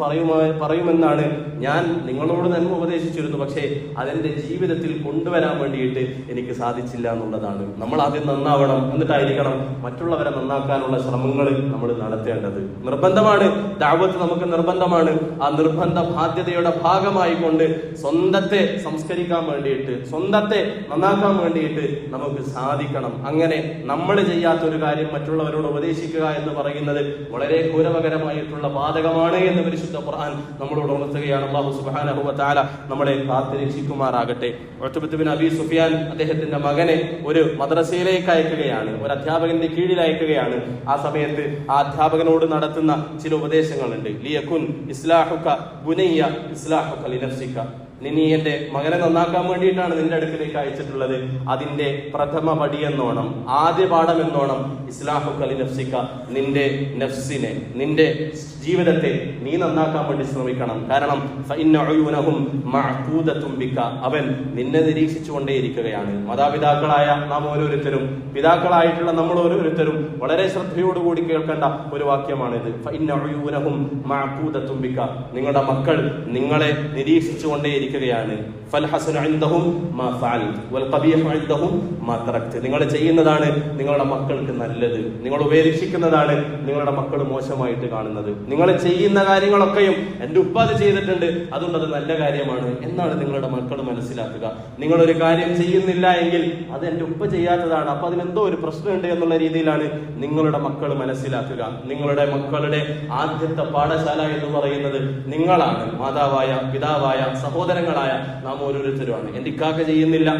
പറയുമെന്നാണ്, ഞാൻ നിങ്ങളോട് നന്മ ഉപദേശിച്ചിരുന്നു, പക്ഷേ അതെന്റെ ജീവിതത്തിൽ കൊണ്ടുവരാൻ വേണ്ടിയിട്ട് എനിക്ക് സാധിച്ചില്ല എന്നുള്ളതാണ്. നമ്മൾ ആദ്യം നന്നാവണം, എന്നിട്ടായിരിക്കണം മറ്റുള്ളവരെ നന്നാക്കാനുള്ള ശ്രമങ്ങൾ നമ്മൾ നടത്തേണ്ടത്. നിർബന്ധമാണ്, ദഅവത്ത് നമുക്ക് നിർബന്ധമാണ്. ആ നിർബന്ധ ബാധ്യതയുടെ ഭാഗമായി കൊണ്ട് സ്വന്തത്തെ സംസ്കരിക്കാൻ വേണ്ടിയിട്ട്, സ്വന്തത്തെ നന്നാക്കാൻ വേണ്ടിയിട്ട് നമുക്ക് സാധിക്കണം. അങ്ങനെ നമ്മൾ ചെയ്യാത്തൊരു കാര്യം മറ്റുള്ളവരോട് ഉപദേശിക്കുക എന്ന് പറയുന്നത് വളരെ ഗൗരവകരമായിട്ടുള്ള പാതകമാണ് എന്ന് പരിശുദ്ധ ഖുർആൻ നമ്മളോട് ഉണർത്തുകയാണ്. അല്ലാഹു സുബ്ഹാനഹു വ തആല നമ്മളെ കാത്തുരക്ഷിക്കുമാറാകട്ടെ. ഉത്ബത്ത് ബിൻ അബീ സുഫിയാൻ അദ്ദേഹത്തിന്റെ മകനെ ഒരു മദ്രസയിലേക്ക് അയക്കുകയാണ്, ഒരു അധ്യാപകന്റെ കീഴിൽ അയക്കുകയാണ്. ആ സമയത്ത് ആ അധ്യാപകനോട് നടത്തുന്ന ചില ഉപദേശങ്ങളുണ്ട്. ലിയകുൻ ഇസ്ലാഹുക ബുനയ്യ ഇസ്ലാഹുക ലിനഫ്സിക. നീ എന്റെ മകനെ നന്നാക്കാൻ വേണ്ടിയിട്ടാണ് നിന്റെ അടുക്കലേക്ക് അയച്ചിട്ടുള്ളത്. അതിന്റെ പ്രഥമ പടിയെന്നോണം, ആദ്യ പാഠം എന്നോണം ഇസ്ലാഹുക ലിനഫ്സിക, നിന്റെ നഫ്സിനെ, നിന്റെ ജീവിതത്തെ നീ നന്നാക്കാൻ വേണ്ടി ശ്രമിക്കണം. കാരണം ഫഇന്ന ഉയൂനഹും മഅഖൂദത്തും ബിക, അവൻ നിന്നെ നിരീക്ഷിച്ചുകൊണ്ടേയിരിക്കുകയാണ്. മാതാപിതാക്കളായ നാം ഓരോരുത്തരും, പിതാക്കളായിട്ടുള്ള നമ്മൾ ഓരോരുത്തരും വളരെ ശ്രദ്ധയോടുകൂടി കേൾക്കേണ്ട ഒരു വാക്യമാണിത്. ഫഇന്ന ഉയൂനഹും മഅഖൂദത്തും ബിക, നിങ്ങളുടെ മക്കൾ നിങ്ങളെ നിരീക്ഷിച്ചുകൊണ്ടേയിരിക്കുകയാണ്. ഫൽഹസനു ഇൻദഹും മാ ഫഅൽത വൽ ഖബീഹു ഇൻദഹും മാ തറക്ത. നിങ്ങൾ ചെയ്യുന്നതാണ് നിങ്ങളുടെ മക്കൾക്ക് നല്ലത്, നിങ്ങൾ ഉപേക്ഷിക്കുന്നതാണ് നിങ്ങളുടെ മക്കൾ മോശമായിട്ട് കാണുന്നത്. നിങ്ങൾ ചെയ്യുന്ന കാര്യങ്ങളൊക്കെയും എന്റെ ഉപ്പ അത് ചെയ്തിട്ടുണ്ട്, അതുകൊണ്ട് അത് നല്ല കാര്യമാണ് എന്നാണ് നിങ്ങളുടെ മക്കൾ മനസ്സിലാക്കുക. നിങ്ങളൊരു കാര്യം ചെയ്യുന്നില്ല എങ്കിൽ അത് എന്റെ ഉപ്പ ചെയ്യാത്തതാണ്, അപ്പൊ അതിനെന്തോ ഒരു പ്രശ്നമുണ്ട് എന്നുള്ള രീതിയിലാണ് നിങ്ങളുടെ മക്കൾ മനസ്സിലാക്കുക. നിങ്ങളുടെ മക്കളുടെ ആദ്യത്തെ പാഠശാല എന്ന് പറയുന്നത് നിങ്ങളാണ്. മാതാവായ, പിതാവായ, സഹോദരങ്ങളായ നാം ഓരോരുത്തരുമാണ്. എന്റെ ഇക്കാക്ക ചെയ്യുന്നില്ല,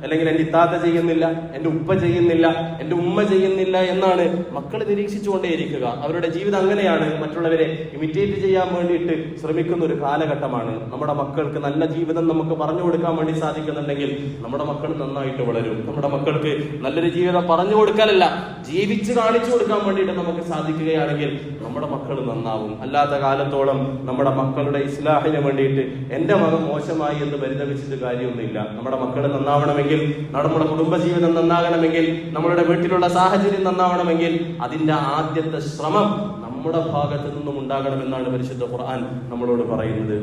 അല്ലെങ്കിൽ എന്റെ ഇത്താത്ത ചെയ്യുന്നില്ല, എന്റെ ഉപ്പ ചെയ്യുന്നില്ല, എന്റെ ഉമ്മ ചെയ്യുന്നില്ല എന്നാണ് മക്കൾ നിരീക്ഷിച്ചുകൊണ്ടേയിരിക്കുക. അവരുടെ ജീവിതം അങ്ങനെയാണ്. മറ്റുള്ളവരെ ഇമിറ്റേറ്റ് ചെയ്യാൻ വേണ്ടിയിട്ട് ശ്രമിക്കുന്ന ഒരു കാലഘട്ടമാണ്. നമ്മുടെ മക്കൾക്ക് നല്ല ജീവിതം നമുക്ക് പറഞ്ഞു കൊടുക്കാൻ വേണ്ടി സാധിക്കുന്നുണ്ടെങ്കിൽ നമ്മുടെ മക്കൾ നന്നായിട്ട് വളരും. നമ്മുടെ മക്കൾക്ക് നല്ലൊരു ജീവിതം പറഞ്ഞു കൊടുക്കാനല്ല, ജീവിച്ച് കാണിച്ചു കൊടുക്കാൻ വേണ്ടിയിട്ട് നമുക്ക് സാധിക്കുകയാണെങ്കിൽ നമ്മുടെ മക്കൾ നന്നാവും. അല്ലാത്ത കാലത്തോളം നമ്മുടെ മക്കളുടെ ഇസ്ലാഹിന് വേണ്ടിയിട്ട് എന്റെ മകൻ മോശമായി എന്ന് പരിതപിച്ചിട്ട് കാര്യമൊന്നുമില്ല. നമ്മുടെ മക്കൾ നന്നാവണമെങ്കിൽ, നമ്മുടെ കുടുംബജീവിതം നന്നാകണമെങ്കിൽ, നമ്മളുടെ വീട്ടിലുള്ള സാഹചര്യം നന്നാവണമെങ്കിൽ അതിന്റെ ആദ്യത്തെ ശ്രമം നമ്മുടെ ഭാഗത്ത് നിന്നും ഉണ്ടാകണമെന്നാണ് പരിശുദ്ധ ഖുർആൻ നമ്മളോട് പറയുന്നത്.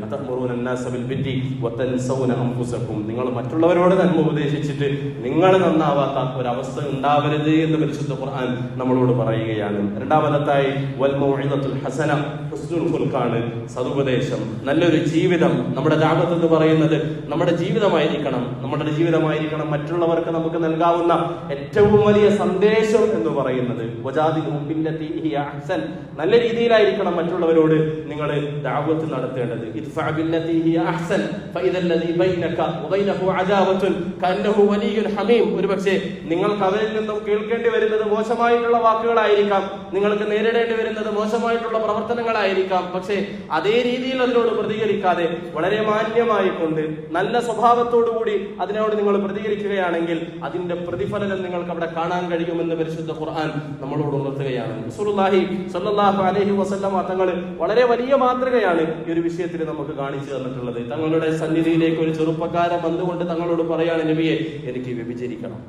നിങ്ങൾ മറ്റുള്ളവരോട് നന്മ ഉപദേശിച്ചിട്ട് നിങ്ങൾ നന്നാവാത്ത ഒരവസ്ഥ ഉണ്ടാവരുത് എന്ന് പരിശുദ്ധ ഖുർആൻ നമ്മളോട് പറയുകയാണ്. രണ്ടാമതായി വൽ മൗഇദത്തുൽ ഹസന, ഹുസ്നുൽ ഖുൽഖാണ്, സതുപദേശം, നല്ലൊരു ജീവിതം. നമ്മുടെ ദഅവത്ത് എന്ന് പറയുന്നത് നമ്മുടെ ജീവിതമായിരിക്കണം. നമ്മുടെ ജീവിതമായിരിക്കണം മറ്റുള്ളവർക്ക് നമുക്ക് നൽകാവുന്ന ഏറ്റവും വലിയ സന്ദേശം എന്ന് പറയുന്നത്. വജാദിൽഹും ബില്ലതി ഹിയ അഹ്സൻ, നല്ല രീതിയിലായിരിക്കണം മറ്റുള്ളവരോട് നിങ്ങൾ ദഅവത്ത് നടത്തേണ്ടത്. ഇദ്ഫഅ ബില്ലതി ഹിയ അഹ്സൻ ഫഇദല്ലദി ബൈനക വബൈനഹു അദാവത്തുൻ കഅന്നഹു വലിയ്യുൻ ഹമീം. ഒരുപക്ഷേ നിങ്ങൾക്ക് അവരിൽ നിന്നും കേൾക്കേണ്ടി വരുന്നത് മോശമായിട്ടുള്ള വാക്കുകളായിരിക്കാം, നിങ്ങൾക്ക് നേരിടേണ്ടി വരുന്നത് മോശമായിട്ടുള്ള പ്രവർത്തനങ്ങളായിരിക്കാം. പക്ഷേ അതേ രീതിയിൽ അതിനോട് പ്രതികരിക്കാതെ വളരെ മാന്യമായി കൊണ്ട് നല്ല സ്വഭാവത്തോടുകൂടി അതിനോട് നിങ്ങൾ പ്രതികരിക്കുകയാണെങ്കിൽ അതിന്റെ പ്രതിഫലനം നിങ്ങൾക്ക് അവിടെ കാണാൻ കഴിയുമെന്ന് പരിശുദ്ധ ഖുർആൻ നമ്മളോട് ഉണർത്തുകയാണ്. റസൂലുള്ളാഹി സ്വല്ലല്ലാഹു അലൈഹി വസല്ലമ തങ്ങൾ വളരെ വലിയ മാതൃകയാണ് ഈ ഒരു വിഷയത്തിൽ നമുക്ക് കാണിച്ചു തന്നിട്ടുള്ളത്. തങ്ങളുടെ സന്നിധിയിലേക്ക് ഒരു ചെറുപ്പക്കാരൻ വന്നുകൊണ്ട് തങ്ങളോട് പറയാണ്, നബിയെ എനിക്ക് വ്യഭിചരിക്കണം,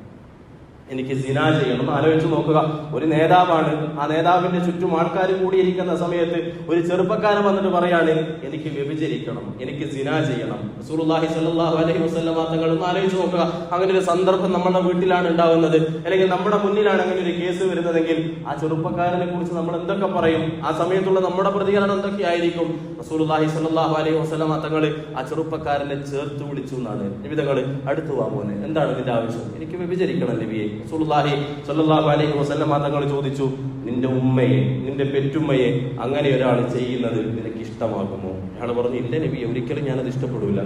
എനിക്ക് സിനാ ചെയ്യണം. ആലോചിച്ച് നോക്കുക, ഒരു നേതാവാണ്, ആ നേതാവിന്റെ ചുറ്റും ആൾക്കാർ കൂടിയിരിക്കുന്ന സമയത്ത് ഒരു ചെറുപ്പക്കാരൻ വന്നിട്ട് പറയാണ് എനിക്ക് വ്യഭിചരിക്കണം, എനിക്ക് സിനാ ചെയ്യണം. റസൂലുള്ളാഹി സ്വല്ലല്ലാഹു അലൈഹി വസല്ലമ തങ്ങൾ ഒന്ന് ആലോചിച്ച് നോക്കുക, അങ്ങനെ ഒരു സന്ദർഭം നമ്മുടെ വീട്ടിലാണ് ഉണ്ടാവുന്നത്, അല്ലെങ്കിൽ നമ്മുടെ മുന്നിലാണ് അങ്ങനെ ഒരു കേസ് വരുന്നതെങ്കിൽ ആ ചെറുപ്പക്കാരനെ കുറിച്ച് നമ്മൾ എന്തൊക്കെ പറയും? ആ സമയത്തുള്ള നമ്മുടെ പ്രതികരണം എന്തൊക്കെയായിരിക്കും? റസൂലുള്ളാഹി സ്വല്ലല്ലാഹു അലൈഹി വസല്ലമ തങ്ങൾ ആ ചെറുപ്പക്കാരനെ ചേർത്ത് വിളിച്ചു എന്നാണ്. നബി തങ്ങൾ അടുത്തു വാ മോനെ, എന്താണ് ഇതിന്റെ ആവശ്യം? എനിക്ക് വ്യഭിചരിക്കണം നബിയെ. റസൂലുള്ളാഹി സ്വല്ലല്ലാഹു അലൈഹി വസല്ലമ തങ്ങൾ ചോദിച്ചു, നിന്റെ ഉമ്മയെ, നിന്റെ പെറ്റുമ്മയെ അങ്ങനെ ഒരാൾ ചെയ്യുന്നത് നിനക്ക് ഇഷ്ടമാകുമോ? അയാൾ പറഞ്ഞു, ഇല്ല നബിയെ, ഒരിക്കലും ഞാനത് ഇഷ്ടപ്പെടില്ല.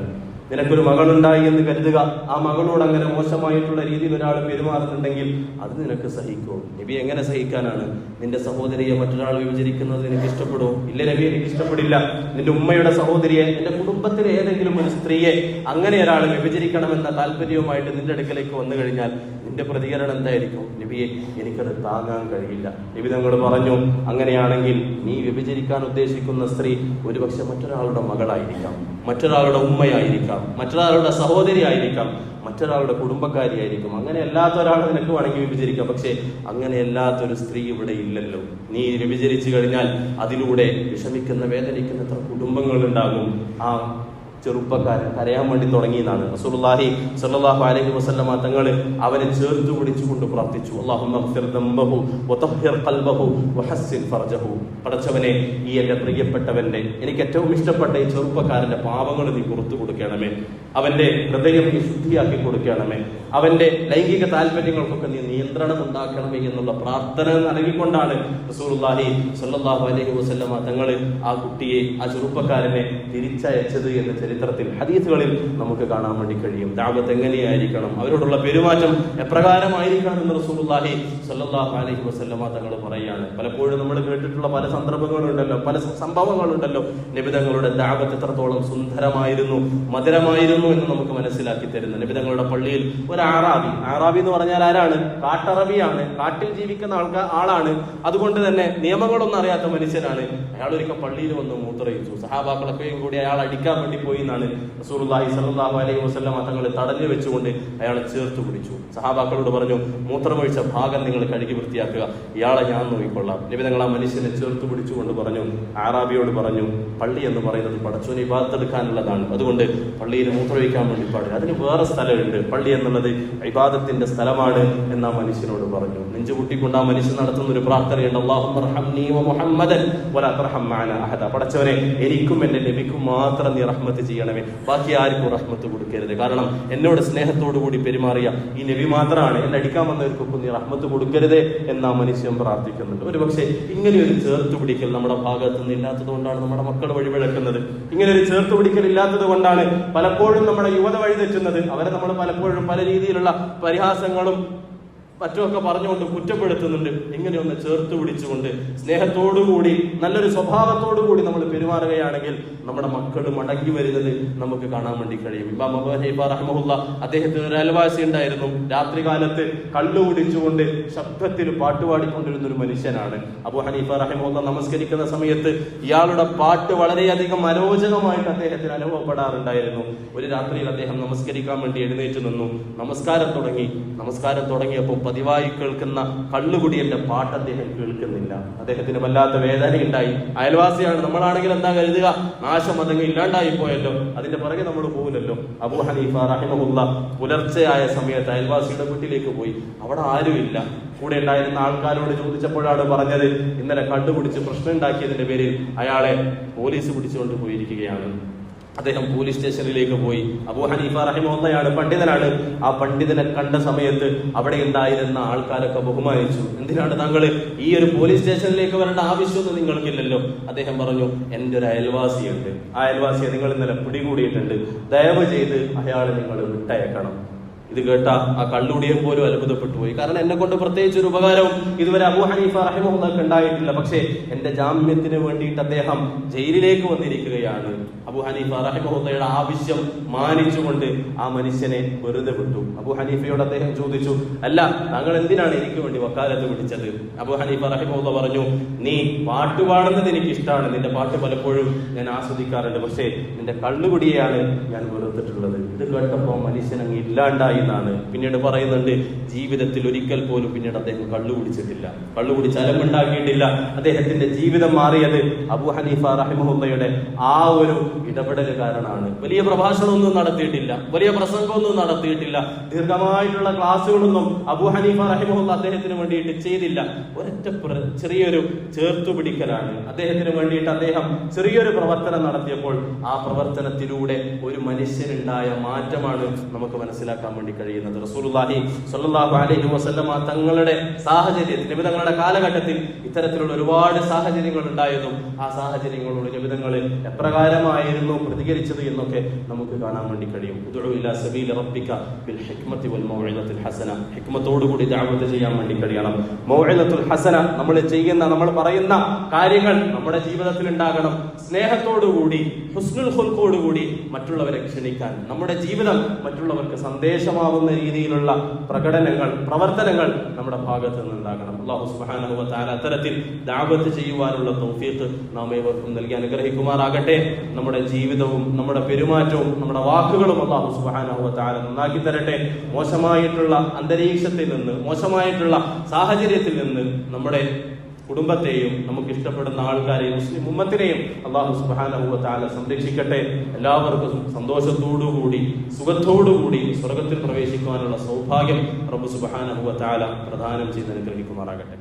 നിനക്കൊരു മകളുണ്ടായി എന്ന് കരുതുക, ആ മകളോട് അങ്ങനെ മോശമായിട്ടുള്ള രീതിയിൽ ഒരാൾ പെരുമാറുന്നുണ്ടെങ്കിൽ അത് നിനക്ക് സഹിക്കോ? നബി എങ്ങനെ സഹിക്കാനാണ്? നിന്റെ സഹോദരിയെ മറ്റൊരാൾ വിഭജിക്കുന്നത് നിനക്ക് ഇഷ്ടപ്പെടുമോ? ഇല്ല നബി, എനിക്ക് ഇഷ്ടപ്പെടില്ല. നിന്റെ ഉമ്മയുടെ സഹോദരിയെ, എന്റെ കുടുംബത്തിലെ ഏതെങ്കിലും ഒരു സ്ത്രീയെ അങ്ങനെ ഒരാൾ വിഭജിക്കണമെന്ന താല്പര്യവുമായിട്ട് നിന്റെ അടുക്കലേക്ക് വന്നു കഴിഞ്ഞാൽ നിന്റെ പ്രതികരണം എന്തായിരിക്കും? നബിയെ, എനിക്കത് താങ്ങാൻ കഴിയില്ല. നബി തങ്ങൾ പറഞ്ഞു, അങ്ങനെയാണെങ്കിൽ നീ വ്യഭിചരിക്കാൻ ഉദ്ദേശിക്കുന്ന സ്ത്രീ ഒരുപക്ഷെ മറ്റൊരാളുടെ മകളായിരിക്കാം, മറ്റൊരാളുടെ ഉമ്മയായിരിക്കാം, മറ്റൊരാളുടെ സഹോദരി ആയിരിക്കാം, മറ്റൊരാളുടെ കുടുംബക്കാരിയായിരിക്കും. അങ്ങനെ അല്ലാത്ത ഒരാൾ നിനക്ക് വേണമെങ്കിൽ വ്യഭിചരിക്കാം. പക്ഷെ അങ്ങനെ അല്ലാത്തൊരു സ്ത്രീ ഇവിടെ ഇല്ലല്ലോ. നീ വ്യഭിചരിച്ചു കഴിഞ്ഞാൽ അതിലൂടെ വിഷമിക്കുന്ന, വേദനിക്കുന്ന എത്ര കുടുംബങ്ങൾ ഉണ്ടാകും. ആ ചെറുപ്പക്കാരൻ കരയാൻ വേണ്ടി തുടങ്ങിയതാണ്. റസൂലുള്ളാഹി സ്വല്ലല്ലാഹു അലൈഹി വസല്ലമ തങ്ങൾ അവനെ ചേർത്ത് പിടിച്ചുകൊണ്ട് പ്രാർത്ഥിച്ചു, അല്ലാഹുമ്മ ഗ്ഫിർ ദംബഹു വതഹ്ഹിർ ഖൽബഹു വഹസ്സിൻ ഫർജഹു. പടച്ചവനെ, ഈ എന്റെ പ്രിയപ്പെട്ടവന്റെ, എനിക്ക് ഏറ്റവും ഇഷ്ടപ്പെട്ട ഈ ചെറുപ്പക്കാരന്റെ പാപങ്ങൾ നീ പുറത്തു കൊടുക്കണമേ. അവന്റെ ഹൃദയം നീ ശുദ്ധിയാക്കി കൊടുക്കണമേ, അവന്റെ ലൈംഗിക താല്പര്യങ്ങൾക്കൊക്കെ നീ നിയന്ത്രണം ഉണ്ടാക്കണമേ എന്നുള്ള പ്രാർത്ഥന നൽകിക്കൊണ്ടാണ് റസൂലുള്ളാഹി സ്വല്ലല്ലാഹു അലൈഹി വസല്ലമ തങ്ങൾ ആ കുട്ടിയെ, ആ ചെറുപ്പക്കാരനെ തിരിച്ചയച്ചത് എന്ന് ചരിത്രത്തിൽ ഹദീസുകളിൽ നമുക്ക് കാണാൻ വേണ്ടി കഴിയും. ദഅവത്ത് എങ്ങനെയായിരിക്കണം, അവരോടുള്ള പെരുമാറ്റം എപ്രകാരമായിരിക്കണം എന്ന് റസൂലുള്ളാഹി സ്വല്ലല്ലാഹു അലൈഹി വസല്ലമ തങ്ങൾ പറയുകയാണ്. പലപ്പോഴും നമ്മൾ കേട്ടിട്ടുള്ള പല സന്ദർഭങ്ങളുണ്ടല്ലോ, പല സംഭവങ്ങളുണ്ടല്ലോ, നബി തങ്ങളുടെ ദഅവത്ത് എത്രത്തോളം സുന്ദരമായിരുന്നു, മധുരമായിരുന്നു എന്ന് നമുക്ക് മനസ്സിലാക്കി തരുന്നു. നബി തങ്ങളുടെ പള്ളിയിൽ ഒരു ആറാബി എന്ന് പറഞ്ഞാൽ ആരാണ്? കാട്ടറബിയാണ്, കാട്ടിൽ ജീവിക്കുന്ന ആളാണ്. അതുകൊണ്ട് തന്നെ നിയമങ്ങളൊന്നും അറിയാത്ത മനുഷ്യനാണ്. അയാൾ ഒരിക്കൽ പള്ളിയിൽ വന്ന് മൂത്രയിച്ചു. സഹാബാക്കളൊക്കെയും കൂടി അയാൾ അടിക്കാൻ വേണ്ടി പോയി എന്നാണ് റസൂലുള്ളാഹി സ്വല്ലല്ലാഹു അലൈഹി വസല്ലമ തങ്ങൾ തടഞ്ഞു വെച്ചുകൊണ്ട് അയാളെ ചേർത്ത് പിടിച്ചു. സഹാബാക്കളോട് പറഞ്ഞു, മൂത്രമൊഴിച്ച ഭാഗം നിങ്ങൾ കഴുകി വൃത്തിയാക്കുക, ഇയാളെ ഞാൻ നോക്കിക്കൊള്ളാം. നബി തങ്ങൾ ആ മനുഷ്യനെ ചേർത്ത് പിടിച്ചുകൊണ്ട് പറഞ്ഞു, ആറാബിയോട് പറഞ്ഞു, പള്ളി എന്ന് പറയുന്നത് പടച്ചോനെ ഇബാദത്തെടുക്കാനുള്ളതാണ്, അതുകൊണ്ട് പള്ളിയിൽ മൂത്രമൊഴിക്കാൻ വേണ്ടി പാടില്ല, അതിന് വേറെ സ്ഥലമുണ്ട്, പള്ളി എന്നുള്ളത് ഇബാദത്തിന്റെ സ്ഥലമാണ് എന്ന് ആ മനുഷ്യനോട് പറഞ്ഞു. നെഞ്ചുപൊട്ടിക്കൊണ്ട് ആ മനുഷ്യൻ നടത്തുന്ന ഒരു പ്രാർത്ഥനയുണ്ട്, അല്ലാഹുമ്മർഹംനീ വമുഹമ്മദൻ വലാ തർഹം മഅനാ അഹദ. പടച്ചവനെ, എനിക്കും എന്റെ നബിക്കും മാത്രം നീ റഹ്മത്ത് ചെയ്യണമേ, ബാക്കി ആർക്കും റഹ്മത്ത് കൊടുക്കരുത്. കാരണം എന്നോട് സ്നേഹത്തോടു കൂടി പെരുമാറിയ ഈ നബി മാത്രമാണ്, എന്നെ അടിക്കാൻ വന്നവർക്കൊക്കെ നീ റഹ്മത്ത് കൊടുക്കരുത് എന്ന് ആ മനുഷ്യൻ പ്രാർത്ഥിക്കുന്നുണ്ട്. ഒരു പക്ഷേ ഇങ്ങനെ ഒരു ചേർത്ത് പിടിക്കൽ നമ്മുടെ ഭാഗത്ത് നിന്ന് ഇല്ലാത്തത് കൊണ്ടാണ് നമ്മുടെ മക്കൾ വഴിപിഴക്കുന്നത്. ഇങ്ങനെ ഒരു ചേർത്ത് പിടിക്കൽ ഇല്ലാത്തത് കൊണ്ടാണ് പലപ്പോഴും നമ്മുടെ യുവത വഴി തെറ്റുന്നത്. അവരെ നമ്മൾ പലപ്പോഴും പല രീതിയിലുള്ള പരിഹാസങ്ങളും മറ്റുമൊക്കെ പറഞ്ഞുകൊണ്ട് കുറ്റപ്പെടുത്തുന്നുണ്ട്. ഇങ്ങനെയൊന്ന് ചേർത്ത് പിടിച്ചുകൊണ്ട് സ്നേഹത്തോടുകൂടി നല്ലൊരു സ്വഭാവത്തോടുകൂടി നമ്മൾ പെരുമാറുകയാണെങ്കിൽ നമ്മുടെ മക്കൾ മടങ്ങി വരുന്നത് നമുക്ക് കാണാൻ വേണ്ടി കഴിയും. ഇമാം അബൂ ഹനീഫ റഹ്മഹുല്ലാ, അദ്ദേഹത്തിന് ഒരു അയൽവാസി ഉണ്ടായിരുന്നു. രാത്രി കാലത്ത് കള്ളു കുടിച്ചുകൊണ്ട് ശബ്ദത്തിൽ പാട്ടുപാടിക്കൊണ്ടിരുന്ന ഒരു മനുഷ്യനാണ്. അബൂ ഹനീഫ റഹ്മഹുല്ലാ നമസ്കരിക്കുന്ന സമയത്ത് ഇയാളുടെ പാട്ട് വളരെയധികം അരോചകമായിട്ട് അദ്ദേഹത്തിന് അനുഭവപ്പെടാറുണ്ടായിരുന്നു. ഒരു രാത്രിയിൽ അദ്ദേഹം നമസ്കരിക്കാൻ വേണ്ടി എഴുന്നേറ്റ് നിന്നു. നമസ്കാരം തുടങ്ങിയപ്പോൾ പതിവായി കേൾക്കുന്ന കള്ളുകുടിയന്റെ പാട്ട് അദ്ദേഹം കേൾക്കുന്നില്ല. അദ്ദേഹത്തിന് വല്ലാത്ത വേദനയുണ്ടായി. അയൽവാസിയാണ്, നമ്മളാണെങ്കിൽ എന്താ കരുതുക, നാശമതങ്ങ് ഇല്ലാണ്ടായി പോയല്ലോ, അതിന്റെ പുറകെ നമ്മൾ പോകില്ലല്ലോ. അബൂ ഹനീഫ റഹിമഹുല്ലാ പുലർച്ചെയായ സമയത്ത് അയൽവാസിയുടെ വീട്ടിലേക്ക് പോയി. അവിടെ ആരുമില്ല. കൂടെ ഉണ്ടായിരുന്ന ആൾക്കാരോട് ചോദിച്ചപ്പോഴാണ് പറഞ്ഞത്, ഇന്നലെ കണ്ടുപിടിച്ച് പ്രശ്നം ഉണ്ടാക്കിയതിന്റെ പേരിൽ അയാളെ പോലീസ് പിടിച്ചുകൊണ്ട് പോയിരിക്കുകയാണ്. അദ്ദേഹം പോലീസ് സ്റ്റേഷനിലേക്ക് പോയി. അബൂ ഹനീഫ റഹിമഹുള്ളയാണ്, പണ്ഡിതനാണ്. ആ പണ്ഡിതനെ കണ്ട സമയത്ത് അവിടെ ഉണ്ടായിരുന്ന ആൾക്കാരൊക്കെ ബഹുമാനിച്ചു. എന്തിനാണ് താങ്കൾ ഈ ഒരു പോലീസ് സ്റ്റേഷനിലേക്ക് വരേണ്ട ആവശ്യമൊന്നും നിങ്ങൾക്കില്ലല്ലോ. അദ്ദേഹം പറഞ്ഞു, എൻ്റെ ഒരു അയൽവാസിയുണ്ട്, ആ അയൽവാസിയെ നിങ്ങൾ ഇന്നലെ പിടികൂടിയിട്ടുണ്ട്, ദയവ് ചെയ്ത് അയാളെ നിങ്ങൾ വിട്ടയക്കണം. ഇത് കേട്ട ആ കള്ളുടിയൻ പോലും അത്ഭുതപ്പെട്ടു പോയി. കാരണം എന്നെ കൊണ്ട് പ്രത്യേകിച്ച് ഒരു ഉപകാരവും ഇതുവരെ അബൂ ഹനീഫ റഹിമഹുള്ളാഹ് ഉണ്ടായിട്ടില്ല. പക്ഷേ എന്റെ ജാമ്യത്തിന് വേണ്ടിയിട്ട് അദ്ദേഹം ജയിലിലേക്ക് വന്നിരിക്കുകയാണ്. അബൂ ഹനീഫ റഹിമഹുള്ളാഹയുടെ ആവശ്യം മാനിച്ചുകൊണ്ട് ആ മനുഷ്യനെ വെറുതെ വിട്ടു. അബൂ ഹനീഫയോട് അദ്ദേഹം ചോദിച്ചു, അല്ല, താങ്കൾ എന്തിനാണ് എനിക്ക് വേണ്ടി വക്കാലത്ത് പിടിച്ചത്? അബൂ ഹനീഫ റഹിമഹുള്ളാഹ് പറഞ്ഞു, നീ പാട്ട് പാടുന്നത് എനിക്ക് ഇഷ്ടമാണ്, നിന്റെ പാട്ട് പലപ്പോഴും ഞാൻ ആസ്വദിക്കാറുണ്ട്, പക്ഷേ നിന്റെ കള്ളുകുടിയെയാണ് ഞാൻ വെറുത്തിട്ടുള്ളത്. ഇത് കേട്ടപ്പോൾ മനുഷ്യൻ അങ്ങ് ഇല്ലാണ്ടായി എന്നാണ്. പിന്നീട് പറയുന്നുണ്ട്, ജീവിതത്തിൽ ഒരിക്കൽ പോലും പിന്നീട് അദ്ദേഹം കള്ളുകുടിച്ചിട്ടില്ല, കള്ളുകുടിച്ച് അലമ്പുണ്ടാക്കിയിട്ടില്ല. അദ്ദേഹത്തിന്റെ ജീവിതം മാറിയത് അബൂ ഹനീഫ റഹിമഹുള്ളയുടെ ആ ഒരു ഇടപെടൽ കാരണമാണ്. വലിയ പ്രഭാഷണമൊന്നും നടത്തിയിട്ടില്ല, വലിയ പ്രസംഗമൊന്നും നടത്തിയിട്ടില്ല, ദീർഘമായിട്ടുള്ള ക്ലാസ്സുകളൊന്നും അബൂ ഹനീഫ റഹിമഹുള്ള അദ്ദേഹത്തിന് വേണ്ടിയിട്ട് ചെയ്തില്ല. ഒരൊറ്റ ചെറിയൊരു ചേർത്തുപിടിക്കലാണ് അദ്ദേഹത്തിന് വേണ്ടിയിട്ട് അദ്ദേഹം ചെറിയൊരു പ്രവർത്തനം നടത്തിയപ്പോൾ ആ പ്രവർത്തനത്തിലൂടെ ഒരു മനുഷ്യനുണ്ടായ മാറ്റമാണ് നമുക്ക് മനസ്സിലാക്കാൻ വേണ്ടി കഴിയുന്നത്. റസൂലുള്ളാഹി സ്വല്ലല്ലാഹു അലൈഹി വസല്ലമ തങ്ങളുടെ സാഹചര്യത്തിൽ, നബി തങ്ങളുടെ കാലഘട്ടത്തിൽ ഇത്തരത്തിലുള്ള ഒരുപാട് സാഹചര്യങ്ങൾ ഉണ്ടായതും ആ സാഹചര്യങ്ങളോട് നബി തങ്ങൾ എപ്രകാരമായിരുന്നു പ്രതികരിച്ചത് എന്നൊക്കെ നമുക്ക് കാണാൻ വേണ്ടി കഴിയും. ഉദ്ഉ ഇലാ സബീലി റബ്ബിക ബിൽ ഹിക്മതി വൽ മൗഇദത്തിൽ ഹസന, ഹിക്മത്തോടുകൂടി ദഅവത്ത് ചെയ്യാൻ വേണ്ടി കഴിയണം. മൗഇദത്തുൽ ഹസന, നമ്മൾ പറയുന്ന കാര്യങ്ങൾ നമ്മുടെ ജീവിതത്തിൽ ഉണ്ടാകണം. സ്നേഹത്തോടുകൂടി, ഹുസ്നുൽ ഖുൽഖോടുകൂടി മറ്റുള്ളവരെ ക്ഷണിക്കാൻ, നമ്മുടെ ജീവിതം മറ്റുള്ളവർക്ക് സന്ദേശമാവുന്ന രീതിയിലുള്ള പ്രവർത്തനങ്ങൾ നമ്മുടെ ഭാഗത്ത് നിന്നുണ്ടാകണം. അല്ലാഹു സുബ്ഹാനഹു വ തആല അത്തരത്തിൽ ദഅവത്ത് ചെയ്യുവാനുള്ള തൗഫീഖ് നാം ഏവർക്കും നൽകി അനുഗ്രഹിക്കുമാറാകട്ടെ. നമ്മുടെ ജീവിതവും നമ്മുടെ പെരുമാറ്റവും നമ്മുടെ വാക്കുകളും അല്ലാഹു സുബ്ഹാനഹു വ തആല നന്നാക്കി തരട്ടെ. മോശമായിട്ടുള്ള അന്തരീക്ഷത്തിൽ നിന്ന്, മോശമായിട്ടുള്ള സാഹചര്യത്തിൽ നിന്ന് നമ്മുടെ കുടുംബത്തെയും നമുക്ക് ഇഷ്ടപ്പെടുന്ന ആൾക്കാരെയും മുസ്ലിം ഉമ്മത്തിനെയും അല്ലാഹു സുബ്ഹാനഹു വ തആല സംരക്ഷിക്കട്ടെ. എല്ലാവർക്കും സന്തോഷത്തോടുകൂടി സുഖത്തോടുകൂടി സ്വർഗത്തിൽ പ്രവേശിക്കുവാനുള്ള സൗഭാഗ്യം റബ്ബ് സുബ്ഹാനഹു വ തആല പ്രദാനം ചെയ്ത് അനുഗ്രഹിക്കുമാറാകട്ടെ.